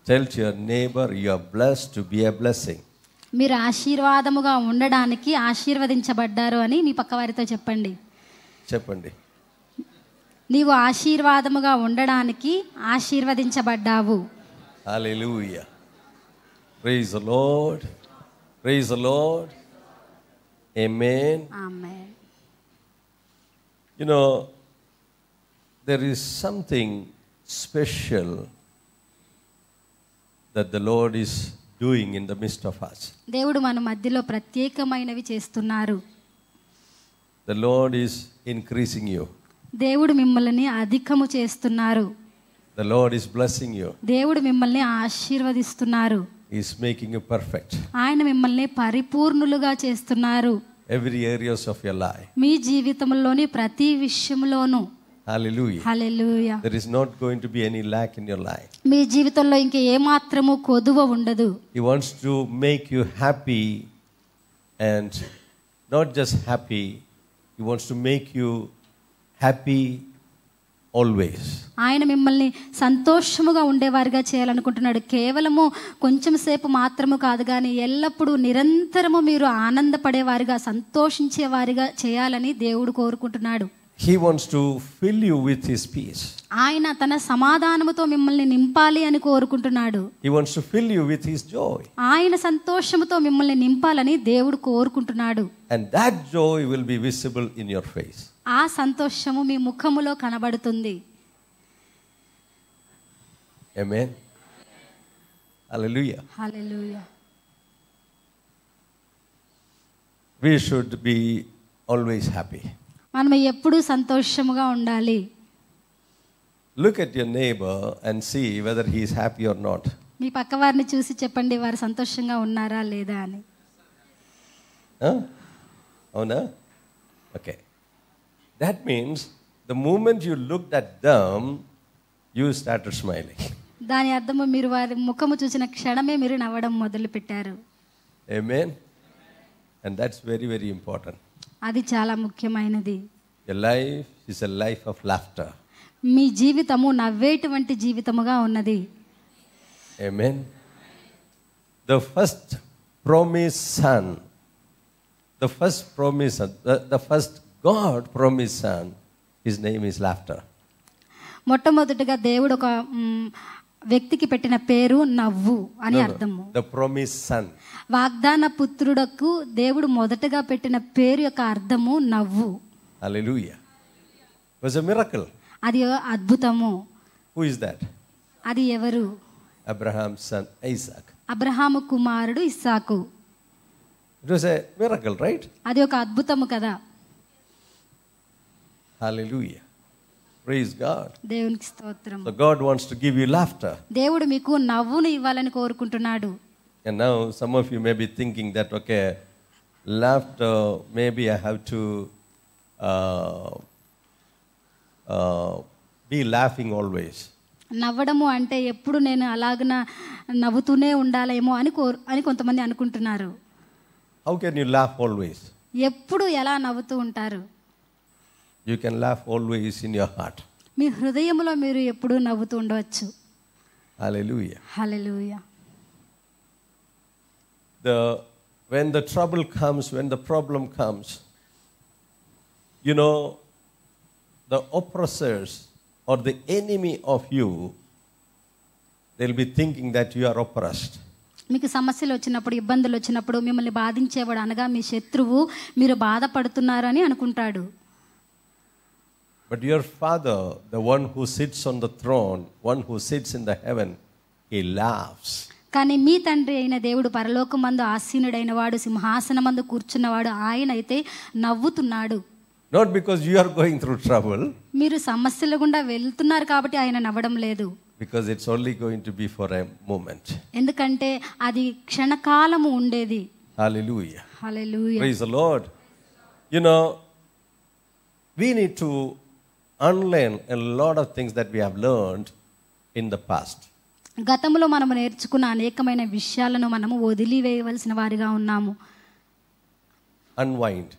Tell to your neighbor, you are blessed to be a blessing. మీరు ఆశీర్వాదముగా ఉండడానికి ఆశీర్వదించబడ్డారు అని మీ పక్కవారితో చెప్పండి. చెప్పండి. నీవు ఆశీర్వాదముగా ఉండడానికి ఆశీర్వదించబడ్డావు. Hallelujah. Praise the Lord. Praise the Lord. Amen. Amen. You know, there is something special that the Lord is doing in the midst of us. దేవుడు మన మధ్యలో ప్రత్యేకమైనవి చేస్తున్నారు. The Lord is increasing you. దేవుడు మిమ్మల్ని అధికము చేస్తున్నారు. The Lord is blessing you. దేవుడు మిమ్మల్ని ఆశీర్వదిస్తున్నారు. He is making you perfect. ఆయన మిమ్మల్ని పరిపూర్ణులుగా చేస్తున్నారు. Every areas of your life. మీ జీవితంలోని ప్రతి విషయంలోనూ. Hallelujah. Hallelujah. There is not going to be any lack in your life. మీ జీవితంలో ఇంక ఏ మాత్రము కొదువ ఉండదు. He wants to make you happy, and not just happy, he wants to make you happy always. ఆయన మిమ్మల్ని సంతోషముగా ఉండేవారిగా చేయాలనుకుంటున్నాడు. కేవలము కొంచెం సేపు మాత్రము కాదు కానీ ఎల్లప్పుడూ నిరంతరము మీరు ఆనందపడేవారిగా సంతోషించేవారిగా చేయాలని దేవుడు కోరుకుంటున్నాడు. He wants to fill you with his peace. ఆయన తన సమాధానముతో మిమ్మల్ని నింపాలి అని కోరుకుంటున్నాడు. He wants to fill you with his joy. ఆయన సంతోషముతో మిమ్మల్ని నింపాలని దేవుడు కోరుకుంటున్నాడు. And that joy will be visible in your face. ఆ సంతోషము మీ ముఖములో కనబడుతుంది. Amen. Hallelujah. Hallelujah. We should be always happy. మనం ఎప్పుడూ సంతోషముగా ఉండాలి. Look at your neighbor and see whether he is happy or not. మీ పక్కవారిని చూసి చెప్పండి వారు సంతోషంగా ఉన్నారా లేదా అని. Avuna? Okay. That means the moment you looked at them, you started smiling. దాని అర్థము మీరు వారి ముఖము చూసిన క్షణమే మీరు నవ్వడం మొదలు పెట్టారు. Amen. And that's very, very important. అది చాలా ముఖ్యమైనది. Your life is a life of laughter. మీ జీవితము నవ్వేటువంటి జీవితముగా ఉన్నది. Amen. The first promised son, the first God promised son, his name is laughter. మొట్టమొదటిగా దేవుడు ఒక వ్యక్తికి పెట్టిన పేరు నవ్వు అని అర్థము. The promised son. వాగ్దాన పుత్రుడకు దేవుడు మొదటగా పెట్టిన పేరు యొక్క అర్థము నవ్వు. Hallelujah. It was a miracle. అది అద్భుతము. Who is that? అది ఎవరు? Abraham's son Isaac. అబ్రహాము కుమారుడు ఇస్సాకు. It was a miracle, right? అది ఒక అద్భుతము కదా. Hallelujah. Praise God. దేవునికి స్తోత్రం. So God wants to give you laughter. దేవుడు మీకు నవ్వును ఇవ్వాలని కోరుకుంటున్నాడు. And now some of you may be thinking that, okay, laughter, maybe I have to be laughing always. నవ్వడము అంటే ఎప్పుడు నేను అలాగన నవ్వుతూనే ఉండాలేమో అని కొంతమంది అనుకుంటున్నారు. How can you laugh always? ఎప్పుడు ఎలా నవ్వుతూ ఉంటారు? You can laugh always in your heart. మీ హృదయంలో మీరు ఎప్పుడు నవ్వుతూ ఉండవచ్చు. Hallelujah. Hallelujah. When the trouble comes, when the problem comes, you know, the oppressors or the enemy of you, they'll be thinking that you are oppressed. మీకు సమస్యలు వచ్చినప్పుడు, ఇబ్బందులు వచ్చినప్పుడు మిమ్మల్ని బాధించేవాడు అనగా మీ శత్రువు మీరు బాధపడుతున్నారని అనుకుంటాడు. But your Father, the one who sits on the throne, one who sits in the heaven, he laughs. కానీ మీ తండ్రి అయిన దేవుడు పరలోకమందు ఆసీనుడైన వాడు, సింహాసనమందు కూర్చున్నవాడు, ఆయన అయితే నవ్వుతున్నాడు. Not because you are going through trouble. మీరు సమస్యల గుండా వెళ్తున్నారు కాబట్టి ఆయన నవ్వడం లేదు. Because it's only going to be for a moment. ఎందుకంటే అది క్షణకాలము ఉండేది. Hallelujah. Hallelujah. Praise the Lord. You know, we need to unlearn a lot of things that we have learned in the past. గతంలో మనము నేర్చుకున్న అనేకమైన విషయాలను మనము వదిలివేయవలసిన వారిగా ఉన్నాము. Unwind.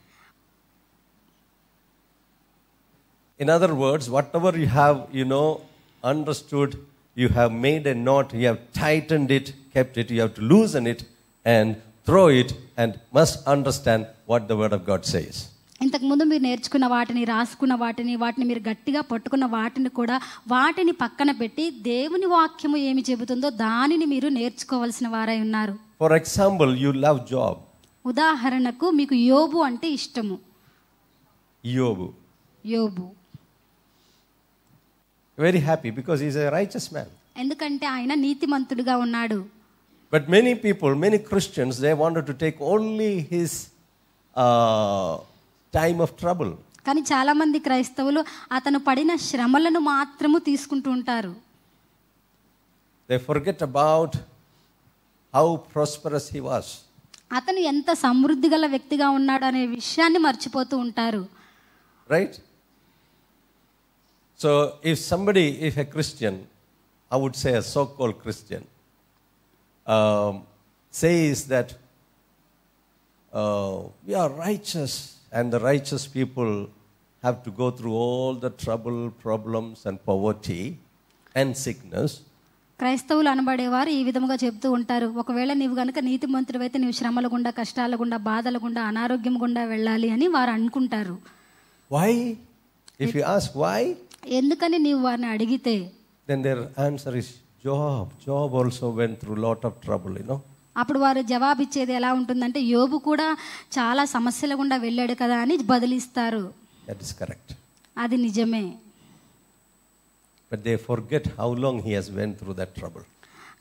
In other words, whatever you have, understood you have made a knot, you have tightened it, kept it, you have to loosen it and throw it, and must understand what the word of God says. ఇంతకుముందు మీరు నేర్చుకున్న వాటిని, రాసుకున్న వాటిని మీరు గట్టిగా పట్టుకున్న వాటిని కూడా వాటిని పక్కన పెట్టి దేవుని వాక్యము ఏమి చెబుతుందో దానిని మీరు నేర్చుకోవాల్సిన వారై ఉన్నారు. For example, you love Job. ఉదాహరణకు మీకు యోబు అంటే ఇష్టము. యోబు very happy because he is a righteous man. ఎందుకంటే ఆయన నీతిమంతుడిగా ఉన్నాడు. But many people, many Christians, they wanted to take only his time of trouble. కానీ చాలా మంది క్రైస్తవులు అతను పడిన శ్రమలను మాత్రము తీసుకుంటూ ఉంటారు. They forget about how prosperous he was. అతను ఎంత సమృద్ధి గల వ్యక్తిగా ఉన్నాడు అనే విషయాన్ని మర్చిపోతూ ఉంటారు. Right? So if a Christian, I would say a so-called Christian, says that we are righteous and the righteous people have to go through all the trouble, problems and poverty and sickness. క్రైస్తవులు అనబడేవారు ఈ విధముగా చెప్తూ ఉంటారు, ఒకవేళ నీవు కనుక నీతిమంతుడివైతే నీవు శ్రమల గుండా, కష్టాల గుండా, బాధల గుండా, అనారోగ్యం గుండా వెళ్ళాలి అని వారు అనుకుంటారు. Why? If you ask why, ఎందుకని నీవు వారిని అడిగితే, then their answer is Job also went through lot of trouble, you know. అప్పుడు వారు జవాబిచ్చేది ఎలా ఉంటుందంటే, యోబు కూడా చాలా సమస్యల గుండా వెళ్ళాడు కదా అని బదిలిస్తారు. That is correct. అది నిజమే. But they forget how long he has went through that trouble.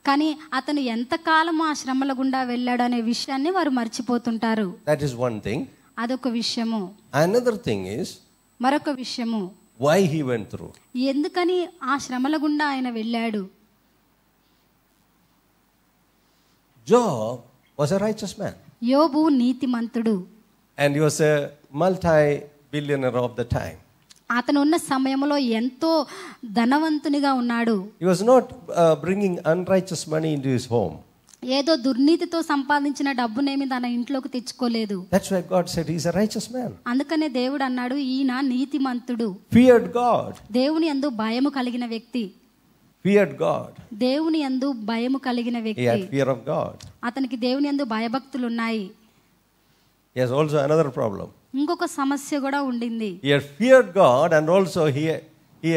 కానీ అతను ఎంతకాలం ఆ శ్రమల గుండా వెళ్ళాడు అనే విషయాన్ని వారు మర్చిపోతుంటారు. That is one thing. అదొక విషయము. Another thing is, మరొక విషయము, why he went through. ఎందుకని ఆ శ్రమల గుండా ఆయన వెళ్ళాడు. Job was a righteous man. యోబు నీతిమంతుడు. And he was a multi-billionaire of the time. అతను ఉన్న సమయంలో ఎంతో ధనవంతునిగా ఉన్నాడు. He was not bringing unrighteous money into his home. ఏదో దుర్నీతితో సంపాదించిన డబ్బునేమి తన ఇంట్లోకి తెచ్చుకోలేదు. That's why God said he is a righteous man. అందుకనే దేవుడు అన్నాడు, ఈయన నీతిమంతుడు. Feared God. దేవుని యందు భయము కలిగిన వ్యక్తి. Feared God. దేవుని యందు భయము కలిగిన He వ్యక్తి. had fear of God. అతనికి దేవుని యందు భయభక్తులు ఉన్నాయి. He has also another problem. ఇంకొక సమస్య కూడా ఉండింది. He had feared God and also he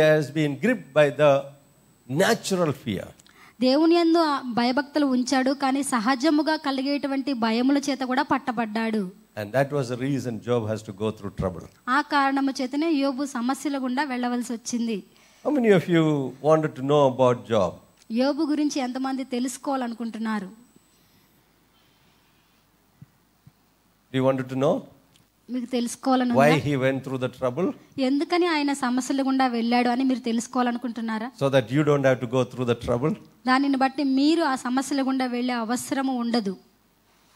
has been gripped by the natural fear. దేవుని యందు భయభక్తులు ఉంచాడు, కానీ సహజముగా కలిగేటువంటి భయముల చేత కూడా పట్టబడ్డాడు. And that was the reason Job has to go through trouble. ఆ కారణము చేతనే యోబు సమస్యల గుండా వెళ్ళవలసి వచ్చింది. How many of you wanted to know about Job? యోబు గురించి ఎంతమంది తెలుసుకోవాలనుకుంటున్నారు? Do you wanted to know మీకు తెలుసుకోవాలని why he went through the trouble? ఎందుకని ఆయన సమస్యల గుండా వెళ్ళాడు అని మీరు తెలుసుకోవాలనుకుంటున్నారా? So that you don't have to go through the trouble? దానిని బట్టి మీరు ఆ సమస్యల గుండా వెళ్ళే అవసరము ఉండదు.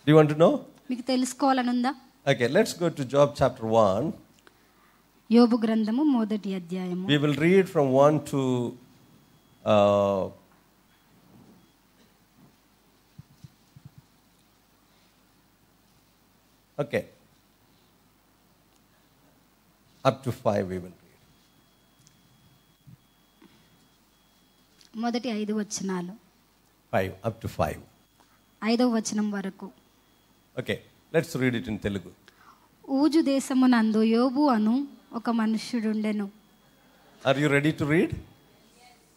Do you want to know? మీకు తెలుసుకోవాలని ఉందా? Okay, let's go to Job chapter 1. యోబు గ్రంథము 1వ అధ్యాయము. We will read from 1 to okay. Up to 5 we will read. మొదటి 5 వచనాలు. 5, up to 5. 5వ వచనం వరకు. Okay, let's read it in Telugu. Uz దేశమునందు యోబు అను ఒక మనుష్యుడుండెను. Are you ready to read?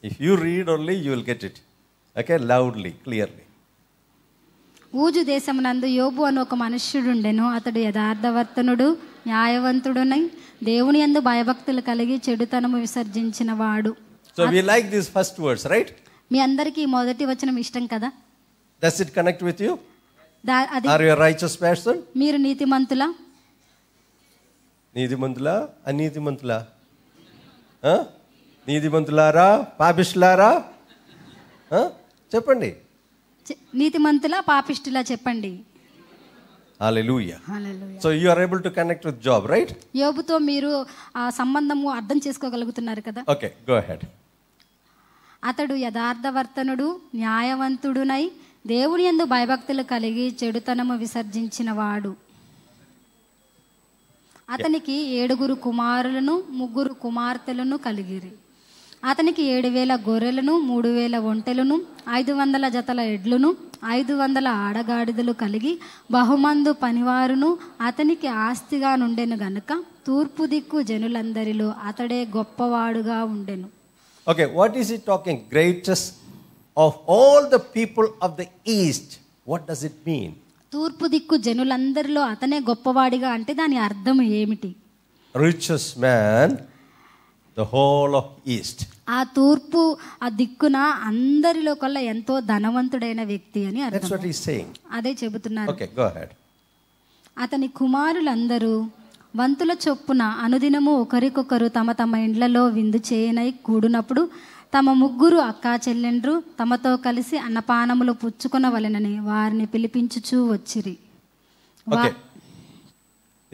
If you read only, you will get it. Okay, loudly, clearly. Uz దేశమునందు యోబు అను ఒక మనుష్యుడుండెను. అతడు యథార్థవర్తనుడు, న్యాయవంతుడునై దేవుని యందు భయభక్తులు కలిగి చెడుతనము విసర్జించిన వాడు. So we like these first words, right? మీ అందరికీ మొదటి వచనం ఇష్టం కదా? Does it connect with you? అది Are you a righteous person? మీరు నీతిమంతులా? నీతిమంతులా అనీతిమంతులా? నీతిమంతులారా పాపిష్లారా? చెప్పండి. నీతిమంతులా పాపిష్టులా చెప్పండి. Hallelujah. Hallelujah. So you are able to connect with Job, right? యోబుతో మీరు ఆ సంబంధము అర్థం చేసుకోగలుగుతున్నారు కదా? Okay, go ahead. అతడు యథార్థవర్తనుడు, న్యాయవంతుడునై దేవుని యందు భయభక్తులు కలిగి చెడుతనము విసర్జించిన వాడు. అతనికి 7 కుమారులను 3 కుమార్తెలను కలిగిరి. అతనికి 7,000 గొర్రెలను, 3,000 ఒంటెలను, 500 జతల ఎడ్లను, 500 ఆడగాడిదలు కలిగి బహుమందు పనివారును అతనికి ఆస్తిగా నుండెను గనుక తూర్పు దిక్కు జనులందరిలో అతడే గొప్పవాడుగా ఉండెను. Okay, what is he talking? Greatest of all the people of the east. What does it mean? తూర్పు దిక్కు జనులందరిలో అతనే గొప్పవాడిగా అంటే దాని అర్థం ఏమిటి? Richest man, the whole of east. ఆ తూర్పు ఆ దిక్కున అందరిలో కల్లా ఎంతో ధనవంతుడైన వ్యక్తి అని That's అర్థం. what he's saying. అదే చెబుతున్నారు. Okay, go ahead. అతని కుమారులందరూ వంతుల చొప్పున అనుదినము ఒకరికొకరు తమ తమ ఇండ్లలో విందు చేయనై కూడినప్పుడు తమ ముగ్గురు అక్కా చెల్లెండ్రు తమతో కలిసి అన్నపానములు పుచ్చుకొనవలెనని వారిని పిలిపించుచూ వచ్చిరి. Okay.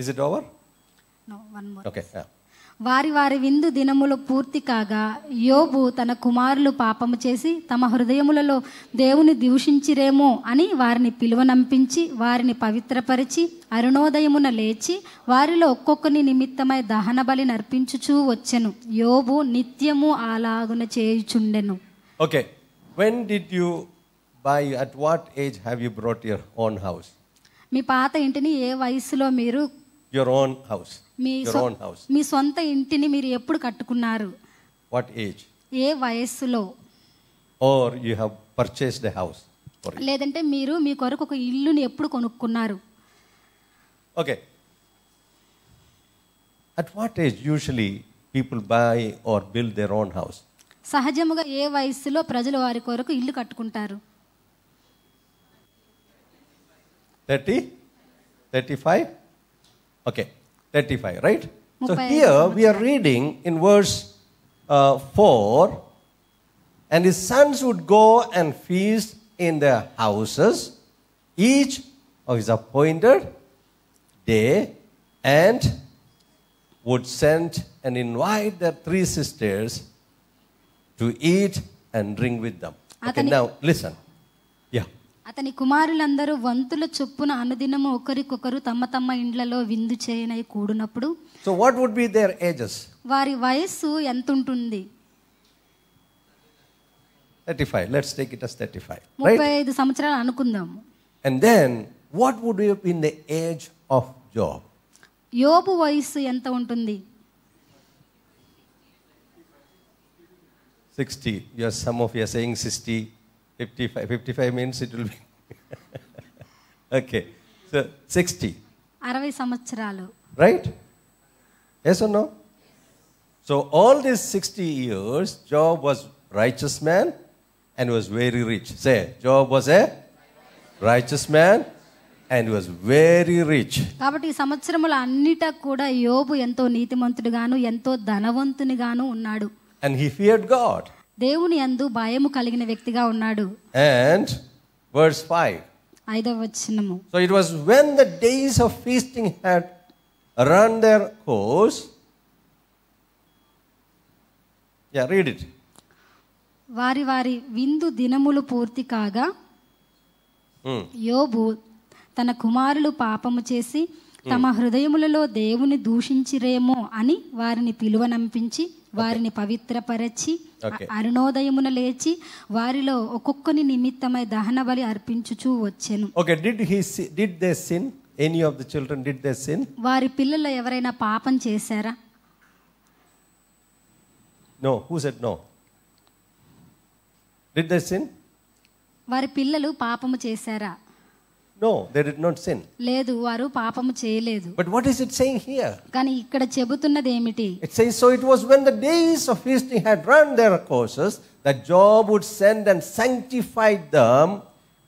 Is it over? No, one more. Okay. Yeah. వారి వారి విందు దినములు పూర్తి కాగా యోబు తన కుమారులు పాపము చేసి తమ హృదయములలో దేవుని దూషించిరేమో అని వారిని పిలువనంపించి వారిని పవిత్రపరిచి అరుణోదయమున లేచి వారిలో ఒక్కొక్కని నిమిత్తమై దహన బలి నర్పించుచూ వచ్చెను. యోబు నిత్యము అలాగున చేయుచుండెను. Okay. When did you buy, at what age have you brought your own house? మీ పాత ఇంటిని ఏ వయసులో మీరు Your own house. Me Your own house. మీ సొంత ఇంటిని మీరు ఎప్పుడు కట్టుకున్నారు? What age? ఏ వయస్సులో? Or you have purchased a house for it? లేదంటే మీరు మీ కొరకు ఒక ఇల్లుని ఎప్పుడు కొనుక్కున్నారు? Okay. At what age usually people buy or build their own house? సహజముగా ఏ వయస్సులో ప్రజలు వారి కొరకు ఇల్లు కట్టుకుంటారు? 30? 35? Okay, 35, right? So 35 here we are reading in verse 4, and his sons would go and feast in their houses, each of his appointed day, and would send and invite their 3 sisters to eat and drink with them. Okay, now listen. Yeah. అతని కుమారులందరూ వంతుల చొప్పున అనుదినము ఒకరికొకరు తమ తమ ఇండ్లలో విందు చేయనై కూడినప్పుడు. So what would be their ages? వారి వయస్సు ఎంత ఉంటుంది? 35. Let's take it as 35. Right? 35 సంవత్సరాలు అనుకుందాము. And then what would have been the age of Job? యోబు వయస్సు ఎంత ఉంటుంది? 60. Yes, some of you are saying 60, 55. 55 means it will be. Okay. So 60. 60 సంవత్సరాలు. Right? Yes or no? So all these 60 years, Job was righteous man and was very rich. Say, Job was a righteous man and was very rich. కాబట్టి ఈ సంవత్సరముల అన్నిట కూడా యోబు ఎంతో నీతిమంతుడుగాను ఎంతో ధనవంతునిగాను ఉన్నాడు. And he feared God. దేవుని యందు భయము కలిగిన వ్యక్తిగా ఉన్నాడు. And verse 5. 5వ వచనము. So it was when the days of feasting had run their course. Yeah, read it. వారి వారి విందు దినములు పూర్తి కాగా యోబు తన కుమారులు పాపము చేసి తమ హృదయములలో దేవుని దూషించిరేమో అని వారిని పిలువనంపించి వారిని పవిత్రపరచి అరుణోదయమున లేచి వారిలో ఒక్కొక్కని నిమిత్తమై దహన బలి అర్పించుచూ వచ్చెను. Okay, did they sin? Any of the children, did they sin? వారి పిల్లలు ఎవరైనా పాపం చేశారా? No. Who said no? Did they sin? వారి పిల్లలు పాపము చేశారా? No, they did not sin. లేదు, వారు పాపము చేయలేదు. But what is it saying here? కానీ ఇక్కడ చెబుతున్నది ఏమిటి? It says, so it was when the days of feasting had run their courses that Job would send and sanctify them,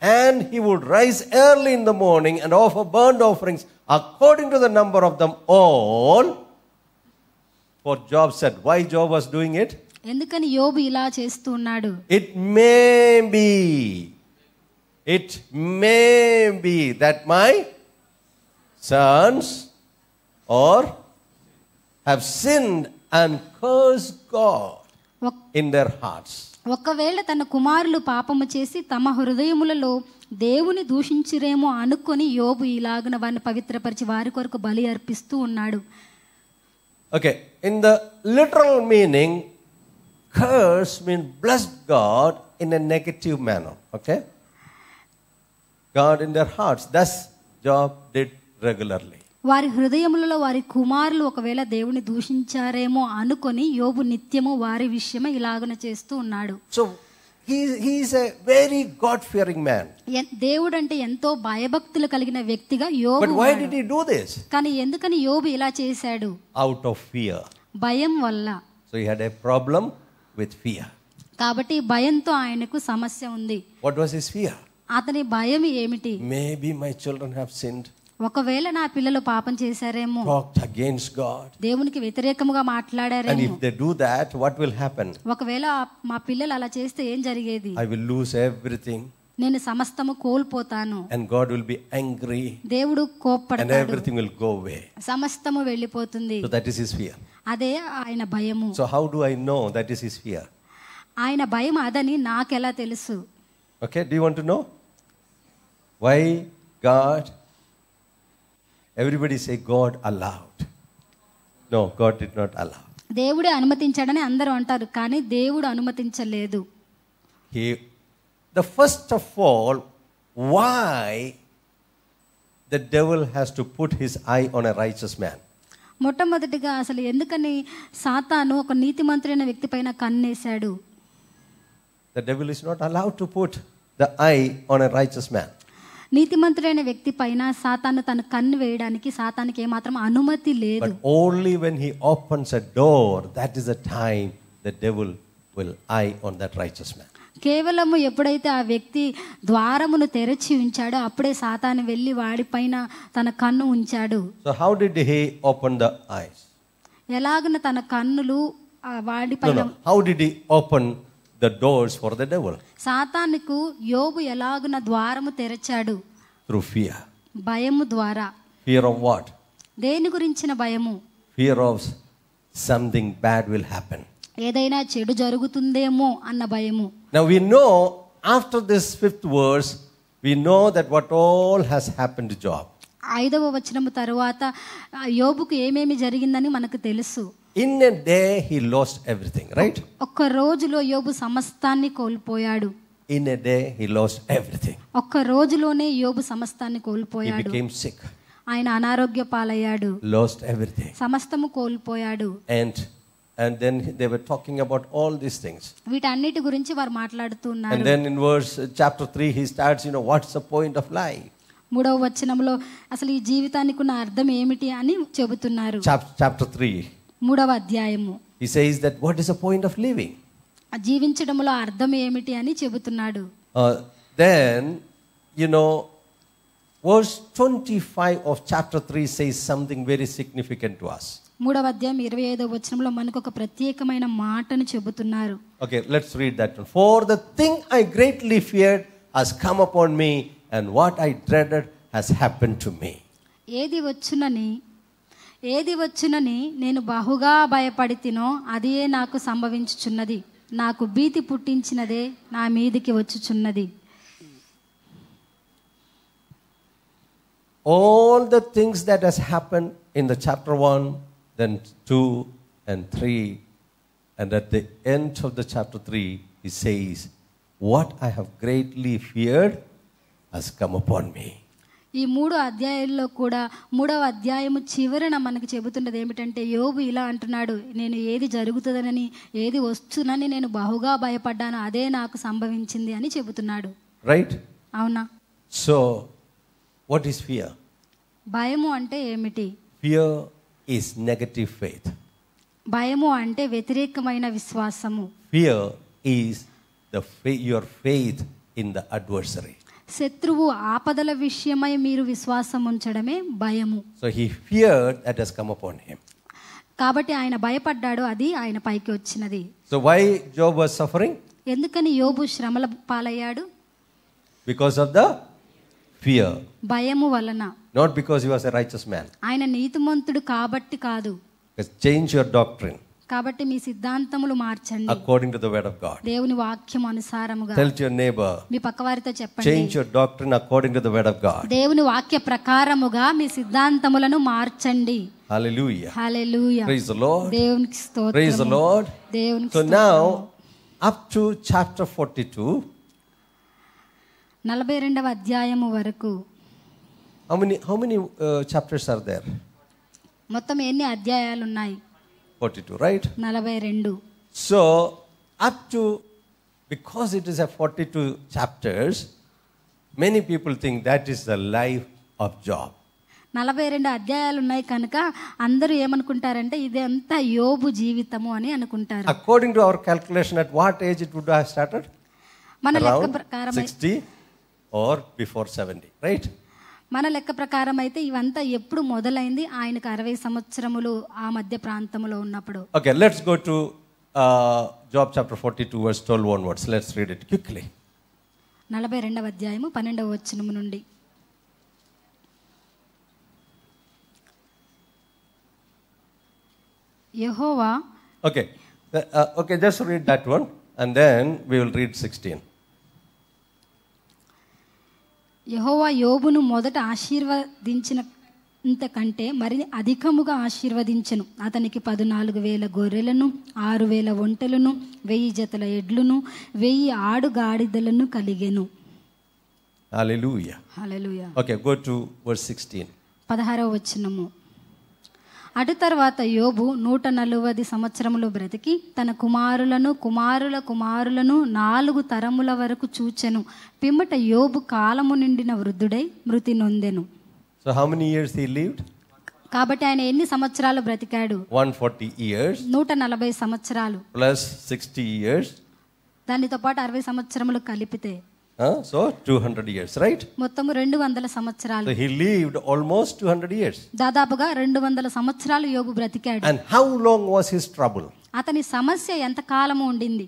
and he would rise early in the morning and offer burnt offerings according to the number of them all. For Job said, why Job was doing it? ఎందుకని యోబు ఇలా చేస్తూ ఉన్నాడు? It may be that my sons or have sinned and cursed God in their hearts. ఒకవేళ తన కుమారులు పాపము చేసి తమ హృదయములలో దేవుని దూషించిరేమో అనుకొని యోబు ఇలాగున వారిని పవిత్రపరిచి వారి కొరకు బలి అర్పిస్తూ ఉన్నాడు. Okay, in the literal meaning, curse means bless God in a negative manner. Okay? God in their hearts. Thus Job did regularly. వారి హృదయములలో వారి కుమారులు ఒకవేళ దేవుని దూషించారేమో అనుకొని యోబు నిత్యము వారి విషయమై ఇలాగన చేస్తూ ఉన్నాడు. So he is a very God fearing man. దేవుడు అంటే ఎంతో భయభక్తులు కలిగిన వ్యక్తిగా యోబు. But why did he do this? కానీ ఎందుకని యోబు ఇలా చేశాడు? Out of fear. భయం వల్ల. So he had a problem with fear. కాబట్టి భయంతో ఆయనకు సమస్య ఉంది. What was his fear? అతని భయం ఏమిటి? Maybe my children have sinned. ఒకవేళ నా పిల్లలు పాపం చేశారేమో, talked against God. దేవునికి వ్యతిరేకముగా మాట్లాడారేమో. And if they do that, what will happen? ఒకవేళ మా పిల్లలు అలా చేస్తే ఏం జరిగేది? I will lose everything. నేను సమస్తము కోల్పోతాను. And God will be angry. దేవుడు కోప్పడతాడు. And everything will go away. సమస్తము వెళ్ళిపోతుంది. So that is his fear. అదే ఆయన భయము. So how do I know that is his fear? ఆయన భయం అదని నాకెలా తెలుసు? Okay, do you want to know? Why God? Everybody say God allowed. No, God did not allow. దేవుడే అనుమతించాడని అందరూ అంటారు, కానీ దేవుడు అనుమతించలేదు. The first of all, why the devil has to put his eye on a righteous man? మొట్టమొదటిగా అసలు ఎందుకని సాతాను ఒక నీతిమంతుడైన వ్యక్తి పైన కన్నేశాడు? The devil is not allowed to put the eye on a righteous man. నీతిమంతుడైన వ్యక్తి పైన సాతాను తన కన్ను వేయడానికి సాతానికి ఏమాత్రం అనుమతి లేదు. But only when he opens a door, that is the time the devil will eye on that righteous man. కేవలము ఎప్పుడైతే ఆ వ్యక్తి ద్వారమును తెరచి ఉంచాడో అప్పుడే సాతాను వెళ్ళి వాడిపైన తన కన్ను ఉంచాడు. So how did he open the eyes? ఎలాగన తన కన్నులు వాడిపైన How did he open the doors for the devil? సాతానుకు యోబు ఎలాగున ద్వారము తెరచాడు? Through fear. భయము ద్వారా. Fear of what? దేని గురించిన భయము? Fear of something bad will happen. ఏదైనా చెడు జరుగుతుందేమో అన్న భయము. Now we know after this 5th verse, we know that what all has happened to Job. 5వ వచనము తరువాత యోబుకు ఏమేమి జరిగిందని మనకు తెలుసు. In a day he lost everything, right? ఒక్క రోజులో యోబు సమస్తాన్ని కోల్పోయాడు. In a day he lost everything. ఒక్క రోజులోనే యోబు సమస్తాన్ని He కోల్పోయాడు. became sick. ఆయన అనారోగ్య పాలయ్యాడు. Lost everything. సమస్తము కోల్పోయాడు. And then they were talking about all these things. వీటన్నిటి గురించి వారు మాట్లాడుతున్నారు. And then in chapter 3 he starts, what's the point of life? 3వ వచనంలో అసలు ఈ జీవితానికి ఉన్న అర్థం ఏమిటి అని చెబుతున్నారు. Chapter 3. 3వ అధ్యాయము. He says that what is the point of living? జీవించడంలో అర్థం ఏమిటి అని చెబుతున్నాడు. Then verse 25 of chapter 3 says something very significant to us. 3వ అధ్యాయం 25వ వచనంలో మనకు ఒక ప్రత్యేకమైన మాటను చెబుతున్నారు. Okay, let's read that one. For the thing I greatly feared has come upon me, and what I dreaded has happened to me. ఏది వచ్చునని నేను బహుగా భయపడితినో అదే నాకు సంభవించుచున్నది. నాకు భీతి పుట్టించినదే నా మీదికి వచ్చుచున్నది. All the things that has happened in the chapter 1, then 2 and 3, and at the end of the chapter 3, he says, what I have greatly feared has come upon me. ఈ 3 అధ్యాయాల్లో కూడా 3వ అధ్యాయము చివరన మనకు చెబుతున్నది ఏమిటంటే యోబు ఇలా అంటున్నాడు, నేను ఏది జరుగుతుందని ఏది వస్తుందని నేను బహుగా భయపడ్డాను, అదే నాకు సంభవించింది అని చెబుతున్నాడు. రైట్? అవునా? So what is fear? భయము అంటే ఏమిటి? Fear is negative faith. భయము అంటే వ్యతిరేకమైన విశ్వాసము. Fear is your faith in the adversary. శత్రువు ఆపదల విషయమై మీరు విశ్వాసం ఉంచడమే భయము. So he feared that has come upon him. కాబట్టి ఆయన భయపడ్డాడు, అది ఆయన పైకి వచ్చినది. So why Job was suffering? ఎందుకని యోబు శ్రమల పాలయ్యాడు? Because of the fear. భయము వలన. Not because he was a righteous man. ఆయన నీతిమంతుడు కాబట్టి కాదు. Change your doctrine. కాబట్టి మీ సిద్ధాంతములు మార్చండి. According to the word of God. దేవుని వాక్యం అనుసారముగా. Tell your neighbor. మీ పక్కవారితో చెప్పండి. Change your doctrine according to the word of God. దేవుని వాక్య ప్రకారముగా మీ సిద్ధాంతములను మార్చండి. Hallelujah. Hallelujah. Praise the Lord. దేవునికి స్తోత్రం. Praise the Lord. దేవునికి So స్తోత్రం. now, up to chapter 42, 42వ అధ్యాయము వరకు how many chapters are there? మొత్తం ఎన్ని అధ్యాయాలు ఉన్నాయి? 42, right? 42. So, up to, because it is a 42 chapters, many people think that is the life of Job. 42 అధ్యాయాలు ఉన్నాయి కనుక అందరూ ఏమనుకుంటారంటే ఇదంతా యోబు జీవితము అని అనుకుంటారు. According to our calculation, at what age it would have started? మన లెక్క Around ప్రకారం 60 or before 70, right? మన లెక్క ప్రకారం అయితే ఇవంతా ఎప్పుడు మొదలైంది? ఆయనకు 60 సంవత్సరములు ఆ మధ్య ప్రాంతంలో ఉన్నప్పుడు. Okay, let's go to Job chapter 42 verse 12 onwards. Let's read it quickly. 42వ అధ్యాయము 12వ వచనము నుండి. యెహోవా Okay, okay, just read that one and then we will read 16. యెహోవా యోబును మొదట ఆశీర్వదించిన ఇంతకంటే మరి అధికముగా ఆశీర్వదించెను. అతనికి 14,000 గొర్రెలను, 6,000 ఒంటెలను, 1000 జతల ఎడ్లను, 1000 ఆడుగాడిదలను కలిగెను. Hallelujah. Hallelujah. Okay, go to verse 16. 16వ వచనము. అటు తర్వాత యోబు 140 సంవత్సరములు బ్రతికి తన కుమారులను కుమారుల కుమారులను 4 తరముల వరకు చూచెను. పిమ్మట యోబు కాలము నిండిన వృద్ధుడై మృతి నొందెను. So how many years he lived? కాబట్టి ఆయన ఎన్ని సంవత్సరాలు బ్రతికాడు? 140 years 140 సంవత్సరాలు plus 60 years. దానితో పాటు 60 సంవత్సరములు కలిపితే So 200 years, right? మొత్తము 200 సంవత్సరాలు. So he lived almost 200 years. దాదాపుగా 200 సంవత్సరాలు యోబు బ్రతికాడు. And how long was his trouble? అతని సమస్య ఎంత కాలము ఉండింది?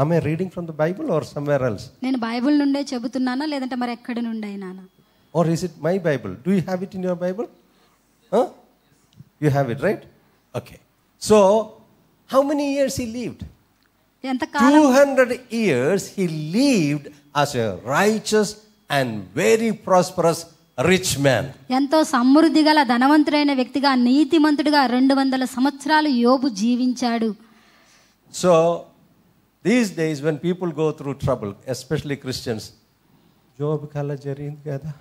Am I reading from the Bible or somewhere else? నేను బైబిల్ నుండే చెబుతున్నానా లేదంటే మరి ఎక్కడి నుండి అయినానా? Or is it my Bible? Do you have it in your Bible? You have it, right? Okay. So, how many years he lived? ఎంత కాలం? 200 years he lived as a righteous and very prosperous rich man. ఎంతో సమృద్ధి గల ధనవంతుడైన వ్యక్తిగా నీతిమంతుడిగా 200 సంవత్సరాలు యోబు జీవించాడు. So, these days when people go through trouble, especially Christians, Job kala jarindi kada.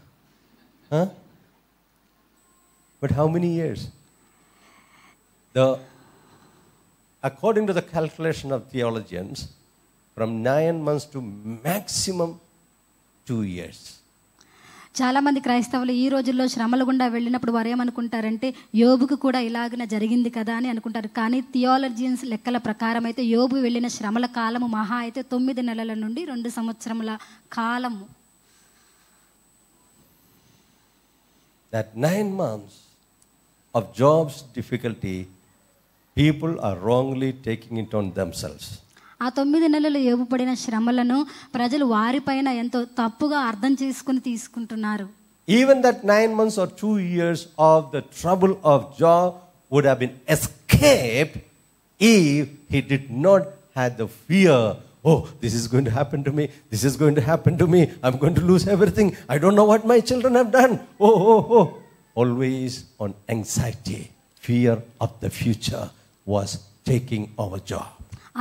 But how many years? According to the calculation of theologians, from 9 months to maximum 2 years. చాలా మంది క్రైస్తవులు ఈ రోజుల్లో శ్రమల గుండా వెళ్ళినప్పుడు వారు ఏమనుకుంటారంటే యోబుకు కూడా ఇలాగనే జరిగింది కదా అని అనుకుంటారు. కానీ థియాలజియన్స్ లెక్కల ప్రకారం అయితే యోబు వెళ్ళిన శ్రమల కాలము మహా అయితే 9 నెలల నుండి 2 సంవత్సరముల కాలము. That 9 months of Job's difficulty, people are wrongly taking it on themselves. ఆ 9 నెలలు యోబు పడిన శ్రమలను ప్రజలు వారిపైన ఎంతో తప్పుగా అర్థం చేసుకుని తీసుకుంటున్నారు. Even that 9 months or 2 years of the trouble of Job would have been escaped if he did not have the fear. Oh, this is going to happen to me. This is going to happen to me. I'm going to lose everything. I don't know what my children have done. Oh. Always on anxiety. Fear of the future was taking over Job.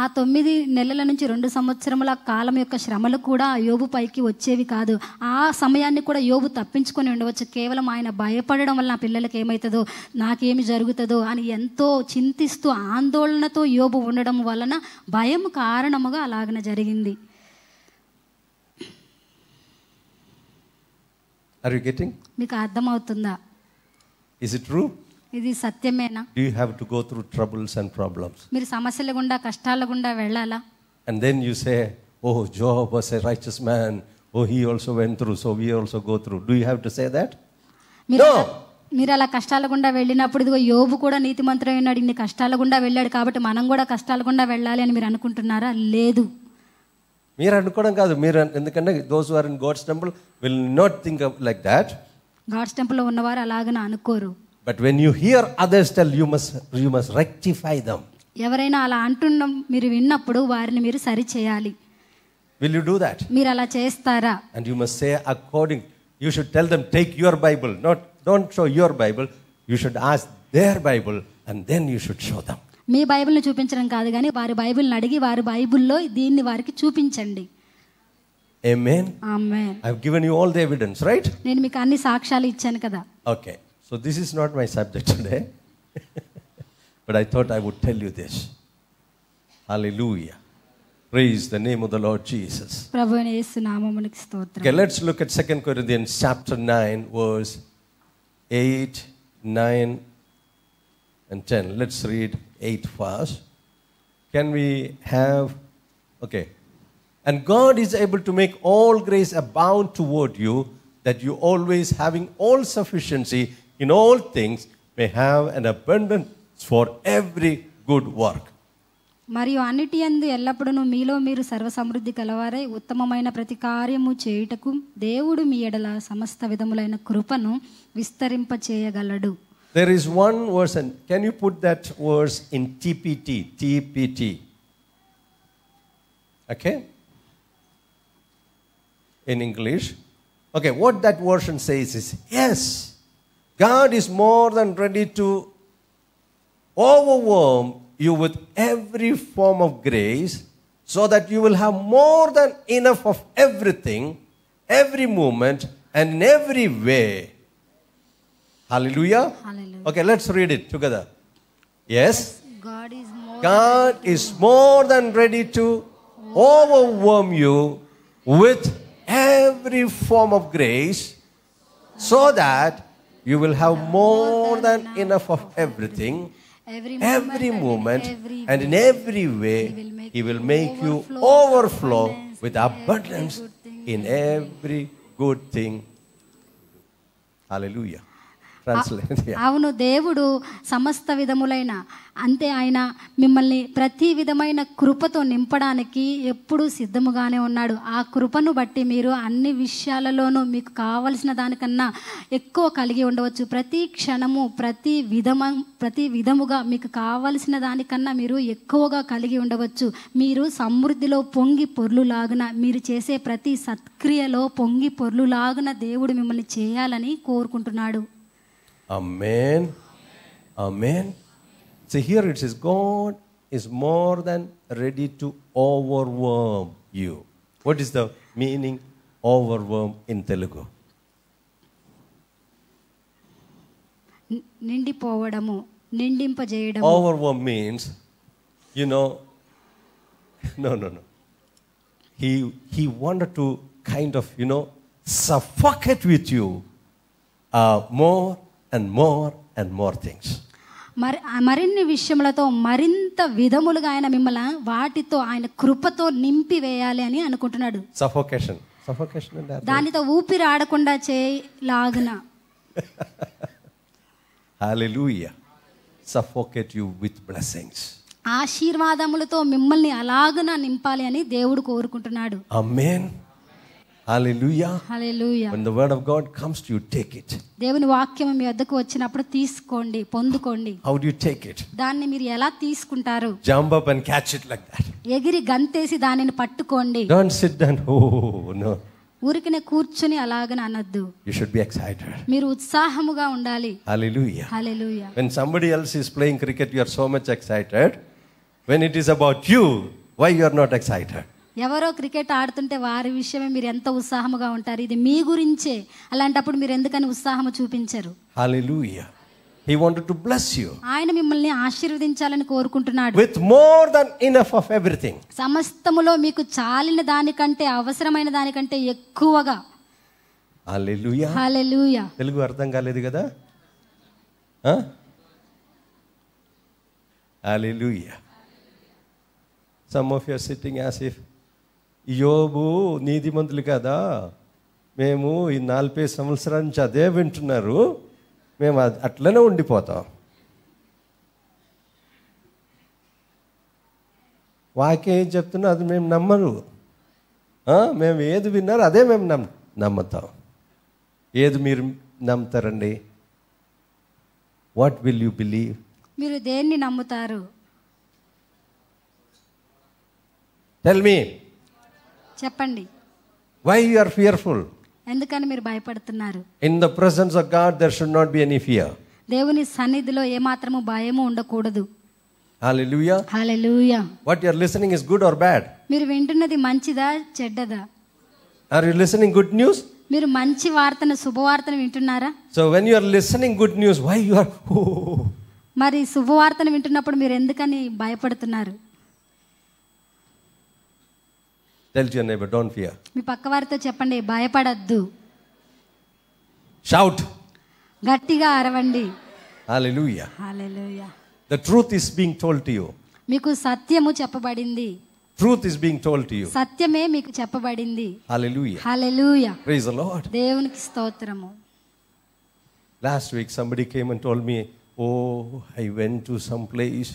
ఆ 9 నెలల నుంచి 2 సంవత్సరముల కాలం యొక్క శ్రమలు కూడా యోబు పైకి వచ్చేవి కాదు. ఆ సమయాన్ని కూడా యోబు తప్పించుకొని ఉండవచ్చు. కేవలం ఆయన భయపడడం వల్ల నా పిల్లలకి ఏమవుతుందో, నాకేమి జరుగుతుందో అని ఎంతో చింతిస్తూ ఆందోళనతో యోబు ఉండడం వలన భయం కారణముగా అలాగనే జరిగింది. Are you getting? మీకు అర్థమవుతుందా? Is it true? ఇది సత్యమేనా? Do you have to go through troubles and problems? మీరు సమస్యల గుండా కష్టాల గుండా వెళ్ళాలా? And then you say, oh, Job was a righteous man. Oh, he also went through, so we also go through. Do you have to say that? మీరు అలా కష్టాల గుండా వెళ్ళినప్పుడు ఇదిగో యోబు కూడా నీతిమంతుడై ఉన్నాడు, ఇన్ని కష్టాల గుండా వెళ్ళాడు కాబట్టి మనం కూడా కష్టాల గుండా వెళ్ళాలి అని మీరు అనుకుంటున్నారా? లేదు. మీరు అనుకోవడం కాదు. మీరు ఎందుకంటే those who are in God's temple will not think of like that. Gods టెంపుల్లో ఉన్నవారు అలాగనే అనుకోరు. But when you hear others tell, you must rectify them. ఎవరైనా అలా అంటున్న మీరు విన్నప్పుడు వారిని మీరు సరి చేయాలి. Will you do that? మీరు అలా చేస్తారా? And you must say according. You should tell them, take your Bible. Don't show your Bible. You should ask their Bible and then you should show them. మీ బైబిల్ని చూపించడం కాదు కానీ వారి బైబిల్ని అడిగి వారి బైబిల్లో దీన్ని వారికి చూపించండి. Amen. Amen. I've given you all the evidence, right? నేను మీకు అన్ని సాక్ష్యాలు ఇచ్చాను కదా. Okay. So this is not my subject today. But I thought I would tell you this. Hallelujah. Praise the name of the Lord Jesus. ప్రభువైన యేసు నామమునకు స్తోత్రం. Okay, let's look at 2 Corinthians chapter 9 verse 8, 9 and 10. Let's read 8 first. Can we have, okay. And God is able to make all grace abound toward you, that you always having all sufficiency in all things may have an abundance for every good work. మరియు అన్నిటి యందు ఎల్లప్పుడూ మీలో మీరు సర్వసమృద్ధి కలవారై ఉత్తమమైన ప్రతి కార్యము చేయుటకు దేవుడు మీ ఎడల సమస్త విధములైన కృపను విస్తరింపచేయగలడు. There is one verse, and can you put that verse in TPT? Okay? In English. Okay, what that version says is, yes, God is more than ready to overwhelm you with every form of grace, so that you will have more than enough of everything, every moment, and in every way. Hallelujah. Hallelujah. Okay, let's read it together. Yes, God is more than ready to overwhelm you with every form of grace, so that you will have more than enough of everything, every moment, and in every way He will make you overflow with abundance in every good thing. Hallelujah. Translate. అవును, దేవుడు సమస్త విధములైన అంతే ఆయన మిమ్మల్ని ప్రతి విధమైన కృపతో నింపడానికి ఎప్పుడూ సిద్ధముగానే ఉన్నాడు. ఆ కృపను బట్టి మీరు అన్ని విషయాలలోనూ మీకు కావలసిన దానికన్నా ఎక్కువ కలిగి ఉండవచ్చు. ప్రతి క్షణము ప్రతి విధముగా మీకు కావలసిన దానికన్నా మీరు ఎక్కువగా కలిగి ఉండవచ్చు. మీరు సమృద్ధిలో పొంగి పొర్లులాగున, మీరు చేసే ప్రతి సత్క్రియలో పొంగి పొర్లులాగున దేవుడు మిమ్మల్ని చేయాలని కోరుకుంటున్నాడు. Amen. Amen. So here it says, God is more than ready to overwhelm you. What is the meaning overwhelm in Telugu? నిండిపోవడము, నిండింపజేయడము. Overwhelm means, you know, no. He wanted to kind of, you know, suffocate with you more and more things. మరిన్ని విషయములతో మరింత విధములుగా ఆయన మిమ్మల్ని వాటితో ఆయన కృపతో నింపి వేయాలి అని అనుకుంటున్నాడు. Suffocation అంటే దానితో ఊపిరి ఆడకుండా చేయలాగున. Hallelujah. Suffocate you with blessings. ఆశీర్వాదములతో మిమ్మల్ని అలాగున నింపాలి అని దేవుడు కోరుకుంటున్నాడు. Amen. Hallelujah. Hallelujah. When the word of God comes to you, take it. దేవుని వాక్యం మీ వద్దకు వచ్చినప్పుడు తీసుకోండి, పొందుకోండి. How do you take it? దాన్ని మీరు ఎలా తీసుకుంటారు? Jump up and catch it like that. ఎగిరి గంతేసి దానిని పట్టుకోండి. Don't sit down. Oh, no. ఊరికనే కూర్చుని అలాగని అనద్దు. You should be excited. మీరు ఉత్సాహముగా ఉండాలి. Hallelujah. Hallelujah. When somebody else is playing cricket, you are so much excited. When it is about you, why you are not excited? ఎవరో cricket ఆడుతుంటే వారి విషయమే మీరు ఎంత ఉత్సాహముగా ఉంటారు. ఇది మీ గురించే. అలాంటప్పుడు మీరు ఎందుకని ఉత్సాహము చూపించరు? Hallelujah. He wanted to bless you. ఆయన మిమ్మల్ని ఆశీర్వదించాలని కోరుకుంటున్నాడు. With more than enough of everything. సమస్తములో మీకు చాలిన దానికంటే, అవసరమైన దానికంటే ఎక్కువగా. Hallelujah. హల్లెలూయా. తెలుగు అర్థం కాలేదు కదా? Hallelujah. Some of you are sitting as if, యోబు నీతిమంతులు కదా, మేము ఈ 40 సంవత్సరాల నుంచి అదే వింటున్నారు, మేము అట్లనే ఉండిపోతాం. వాక్యం ఏం చెప్తున్నా అది మేము నమ్మరు. మేము ఏది విన్నారో అదే మేము నమ్ముతాం. ఏది మీరు నమ్ముతారండి? What will you believe? మీరు దేన్ని నమ్ముతారు? Tell me. చెప్పండి. Why you are fearful? ఎందుకని మీరు భయపడుతున్నారు? In the presence of God there should not be any fear. దేవుని సన్నిధిలో ఏమాత్రము భయము ఉండకూడదు. Hallelujah. Hallelujah. What you are listening is good or bad? మీరు వింటున్నది మంచిదా చెడ్డదా? Are you listening good news? మీరు మంచి వార్తను, శుభవార్తను వింటున్నారా? So when you are listening good news, why you are మరి శుభవార్తను వింటున్నప్పుడు మీరు ఎందుకని భయపడుతున్నారు? Tell your neighbor, don't fear. మీ పక్క వారితో చెప్పండి, భయపడద్దు. Shout. గట్టిగా అరవండి. Hallelujah. Hallelujah. The truth is being told to you. మీకు సత్యము చెప్పబడింది. Truth is being told to you. సత్యమే మీకు చెప్పబడింది. Hallelujah. Hallelujah. Praise the Lord. దేవునికి స్తోత్రము. Last week somebody came and told me, oh, I went to some place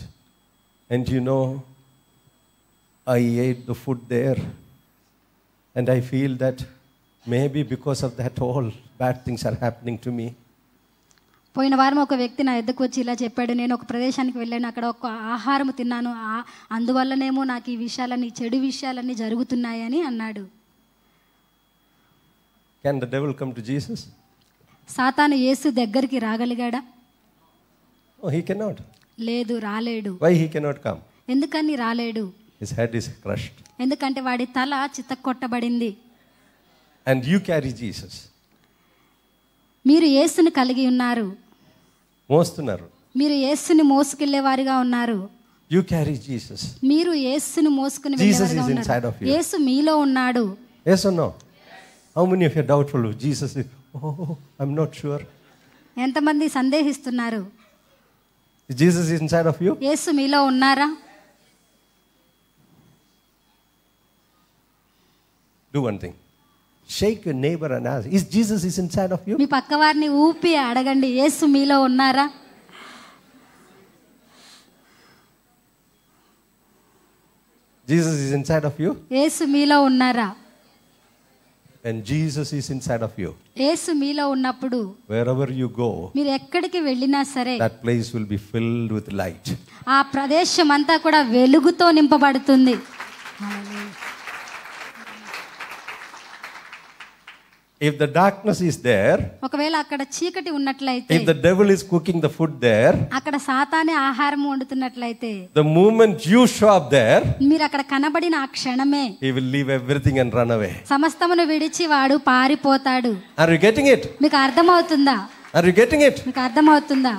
and you know, I ate the food there and I feel that maybe because of that all bad things are happening to me. పోయిన వారం ఒక వ్యక్తి నా ఎద్దకు వచ్చి ఇలా చెప్పాడు, నేను ఒక ప్రదేశానికి వెళ్ళాను, అక్కడ ఒక ఆహారం తిన్నాను, అందువల్లనేమో నాకు ఈ విషయాలన్నీ, చెడు విషయాలన్నీ జరుగుతున్నాయని అన్నాడు. Can the devil come to Jesus? సాతాను యేసు దగ్గరికి రాగలిగాడా? Oh, he cannot. లేదు, రాలేడు. Why he cannot come? ఎందుకని రాలేడు? His head is crushed. ఎందుకంటే వాడి తల చితక్కొట్టబడింది. And you carry Jesus. మీరు యేసుని కలిగి ఉన్నారు. మోస్తున్నారు. మీరు యేసుని మోసుకెళ్లే వారిగా ఉన్నారు. You carry Jesus. మీరు యేసుని మోసుకుని Jesus వెళ్ళేవారిగా is inside of ఉన్నారు. you. యేసు మీలో ఉన్నాడు. Yes or no? How many of you are doubtful? Jesus is, oh, I'm not sure. ఎంతమంది సందేహిస్తున్నారు? Jesus is inside of you? యేసు మీలో ఉన్నారా? Do one thing. Shake your neighbor and ask, is Jesus is inside of you? మీ పక్క వారిని ఊపి అడగండి, యేసు మీలో ఉన్నారా? Jesus is inside of you? యేసు మీలో ఉన్నారా? And Jesus is inside of you. యేసు మీలో ఉన్నప్పుడు Wherever you go, మీరు ఎక్కడికి వెళ్ళినా సరే that place will be filled with light. ఆ ప్రదేశం అంతా కూడా వెలుగుతో నింపబడుతుంది. If the darkness is there, ఒకవేళ అక్కడ చీకటి ఉన్నట్లయితే, if the devil is cooking the food there, అక్కడ సాతానే ఆహారం వండుతున్నట్లయితే, the moment you show up there, మీరు అక్కడ కనబడిన ఆ క్షణమే he will leave everything and run away. సమస్తమును విడిచి వాడు పారిపోతాడు. Are you getting it? మీకు అర్థమవుతుందా? Are you getting it? మీకు అర్థమవుతుందా?